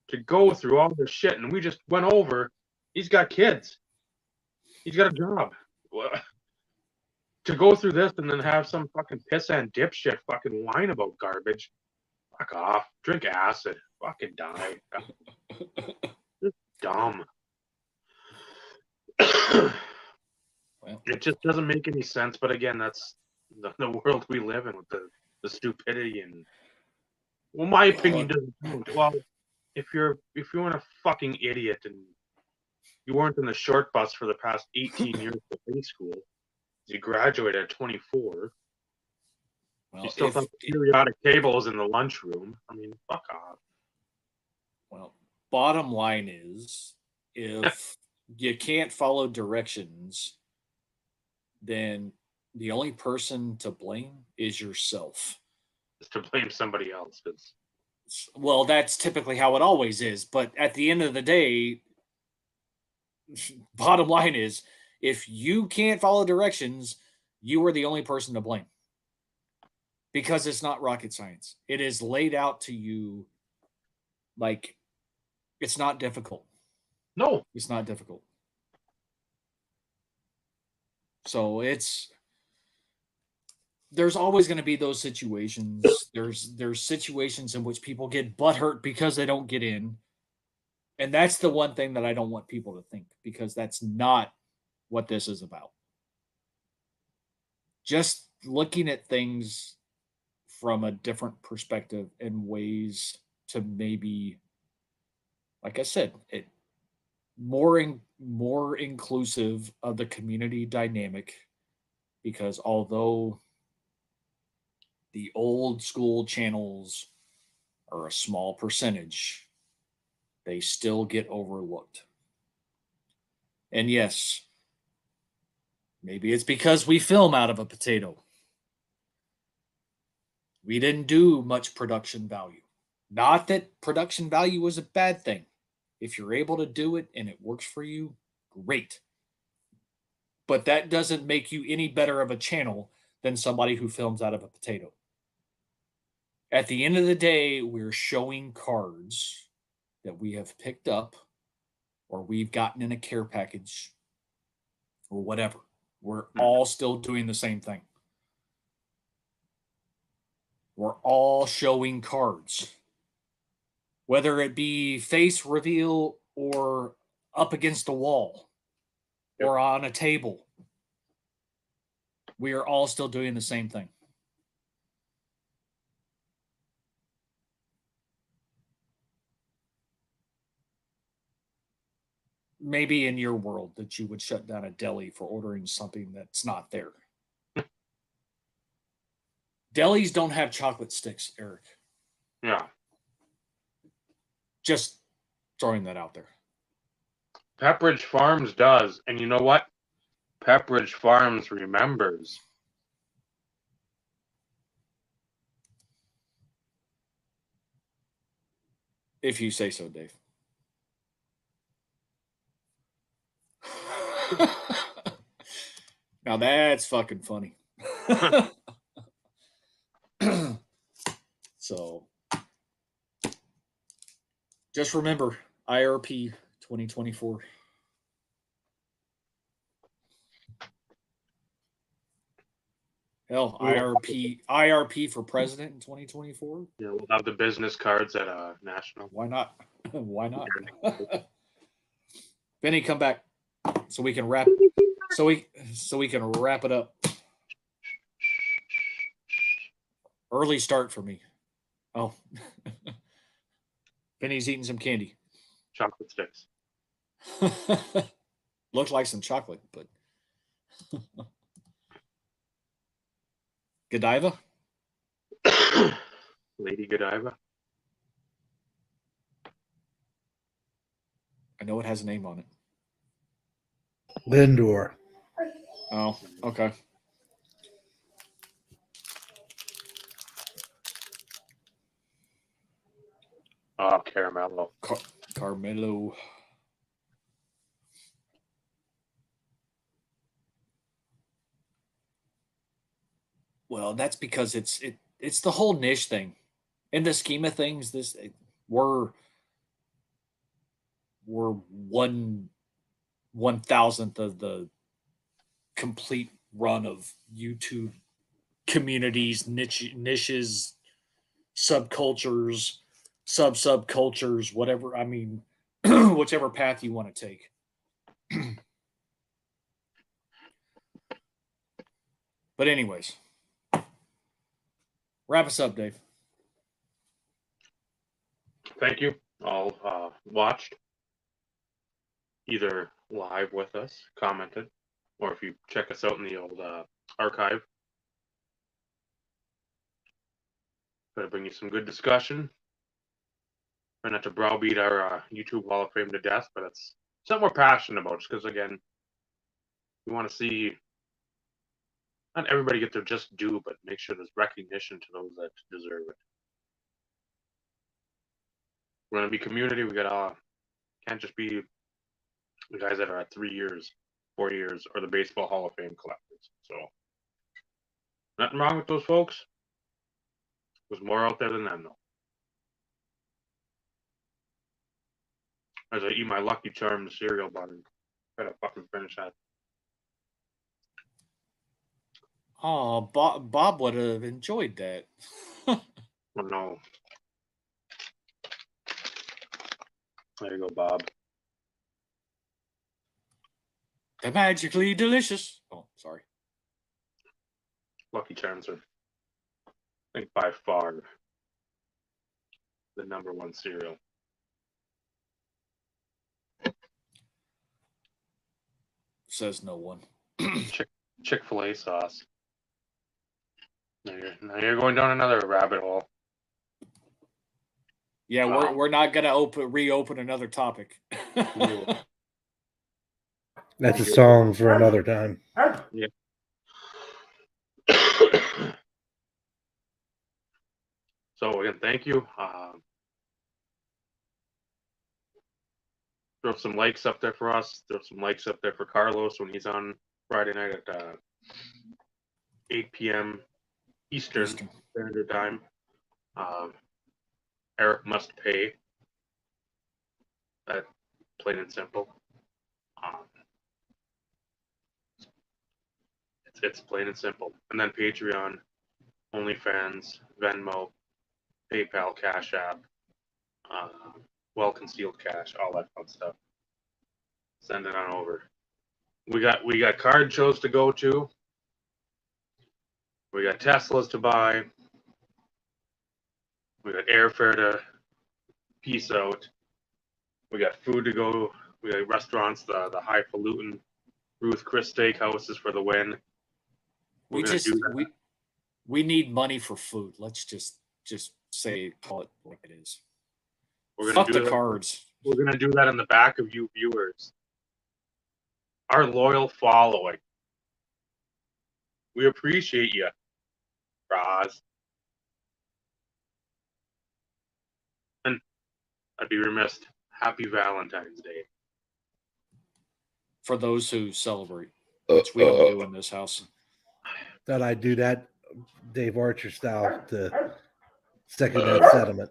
to go through all this shit. And we just went over. He's got kids. He's got a job. To go through this and then have some fucking pissant dipshit fucking whine about garbage. Fuck off. Drink acid. Fucking die. Just dumb. well, it just doesn't make any sense. But again, that's the world we live in with the stupidity and. Well, my opinion doesn't count. Well, if you're a fucking idiot and you weren't in the short bus for the past 18 years of high school, you graduated at 24. well, You still have periodic tables in the lunchroom. I mean, fuck off. Well, bottom line is, if you can't follow directions, then the only person to blame is yourself. Just to blame somebody else. Well, that's typically how it always is. But at the end of the day, bottom line is, if you can't follow directions, you are the only person to blame. Because it's not rocket science. It is laid out to you like it's not difficult. No. It's not difficult. So there's always going to be those situations. There's situations in which people get butthurt because they don't get in. And that's the one thing that I don't want people to think, because that's not what this is about. Just looking at things from a different perspective and ways to maybe, like I said, more inclusive of the community dynamic, because although the old school channels are a small percentage, they still get overlooked. And yes, maybe it's because we film out of a potato. We didn't do much production value. Not that production value is a bad thing. If you're able to do it and it works for you, great. But that doesn't make you any better of a channel than somebody who films out of a potato. At the end of the day, we're showing cards that we have picked up or we've gotten in a care package or whatever. We're all still doing the same thing. We're all showing cards, whether it be face reveal or up against a wall or on a table. We are all still doing the same thing. Maybe in your world that you would shut down a deli for ordering something that's not there. Delis don't have chocolate sticks, Eric. Yeah. Just throwing that out there. Pepperidge Farms does. And you know what? Pepperidge Farms remembers. If you say so, Dave. Now that's fucking funny. So just remember, IRP 2024. Hell, IRP for president in 2024. Yeah, we'll have the business cards at National. Why not? Why not? Benny, come back so we can wrap. So we can wrap it up. Early start for me. Oh, Benny's eating some candy. Chocolate sticks. Looks like some chocolate, but Godiva? Lady Godiva. I know it has a name on it. Lindor. Oh, okay. Oh, Caramello. Carmelo. Well, that's because it's the whole niche thing. In the scheme of things, we're 1/1000th of the complete run of YouTube communities, niches, subcultures, subcultures, whatever. I mean, whichever path you want to take. But anyways, wrap us up, Dave. Thank you. All watched, either live with us, commented, or if you check us out in the old archive. Try to bring you some good discussion. Try not to browbeat our YouTube Hall of Fame to death, but it's something we're passionate about. Just because, again, we want to see not everybody get their just due, but make sure there's recognition to those that deserve it. We're gonna be community. We gotta can't just be the guys that are at 3 years, 4 years, or the Baseball Hall of Fame collectors. So nothing wrong with those folks. There's more out there than them, though. As I eat my Lucky Charms cereal bar, gotta fucking finish that. Oh, Bob would have enjoyed that. Oh no. There you go, Bob. They're magically delicious. Oh, sorry. Lucky Charms are, I think, by far the #1 cereal. Says no one. Chick-fil-A sauce. Now you're going down another rabbit hole. Yeah, Wow. we're not gonna reopen another topic. That's a song for another time. So again, thank you. Throw some likes up there for us. Throw some likes up there for Carlos when he's on Friday night at 8 p.m. Eastern Standard Time. Eric must pay. That plain and simple. It's plain and simple. And then Patreon, OnlyFans, Venmo, PayPal, Cash App, well-concealed cash, all that fun stuff. Send it on over. We got card shows to go to. We got Teslas to buy. We got airfare to piece out. We got food to go. We got restaurants, the highfalutin Ruth Chris Steakhouses for the win. We need money for food. Let's just call it like it is. We're Fuck gonna the cards. We're gonna do that in the back of you viewers. Our loyal following. We appreciate you, Roz. And I'd be remiss. Happy Valentine's Day. For those who celebrate, which we don't do in this house. Thought I'd do that Dave Archer style to second that sentiment.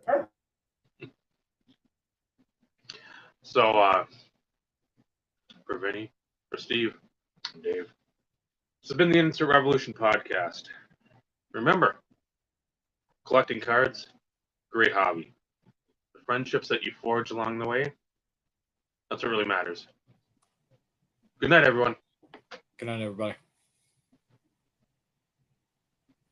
So, for Vinny, for Steve, and Dave, this has been the Instant Revolution podcast. Remember, collecting cards, great hobby. The friendships that you forge along the way, that's what really matters. Good night, everyone. Good night, everybody.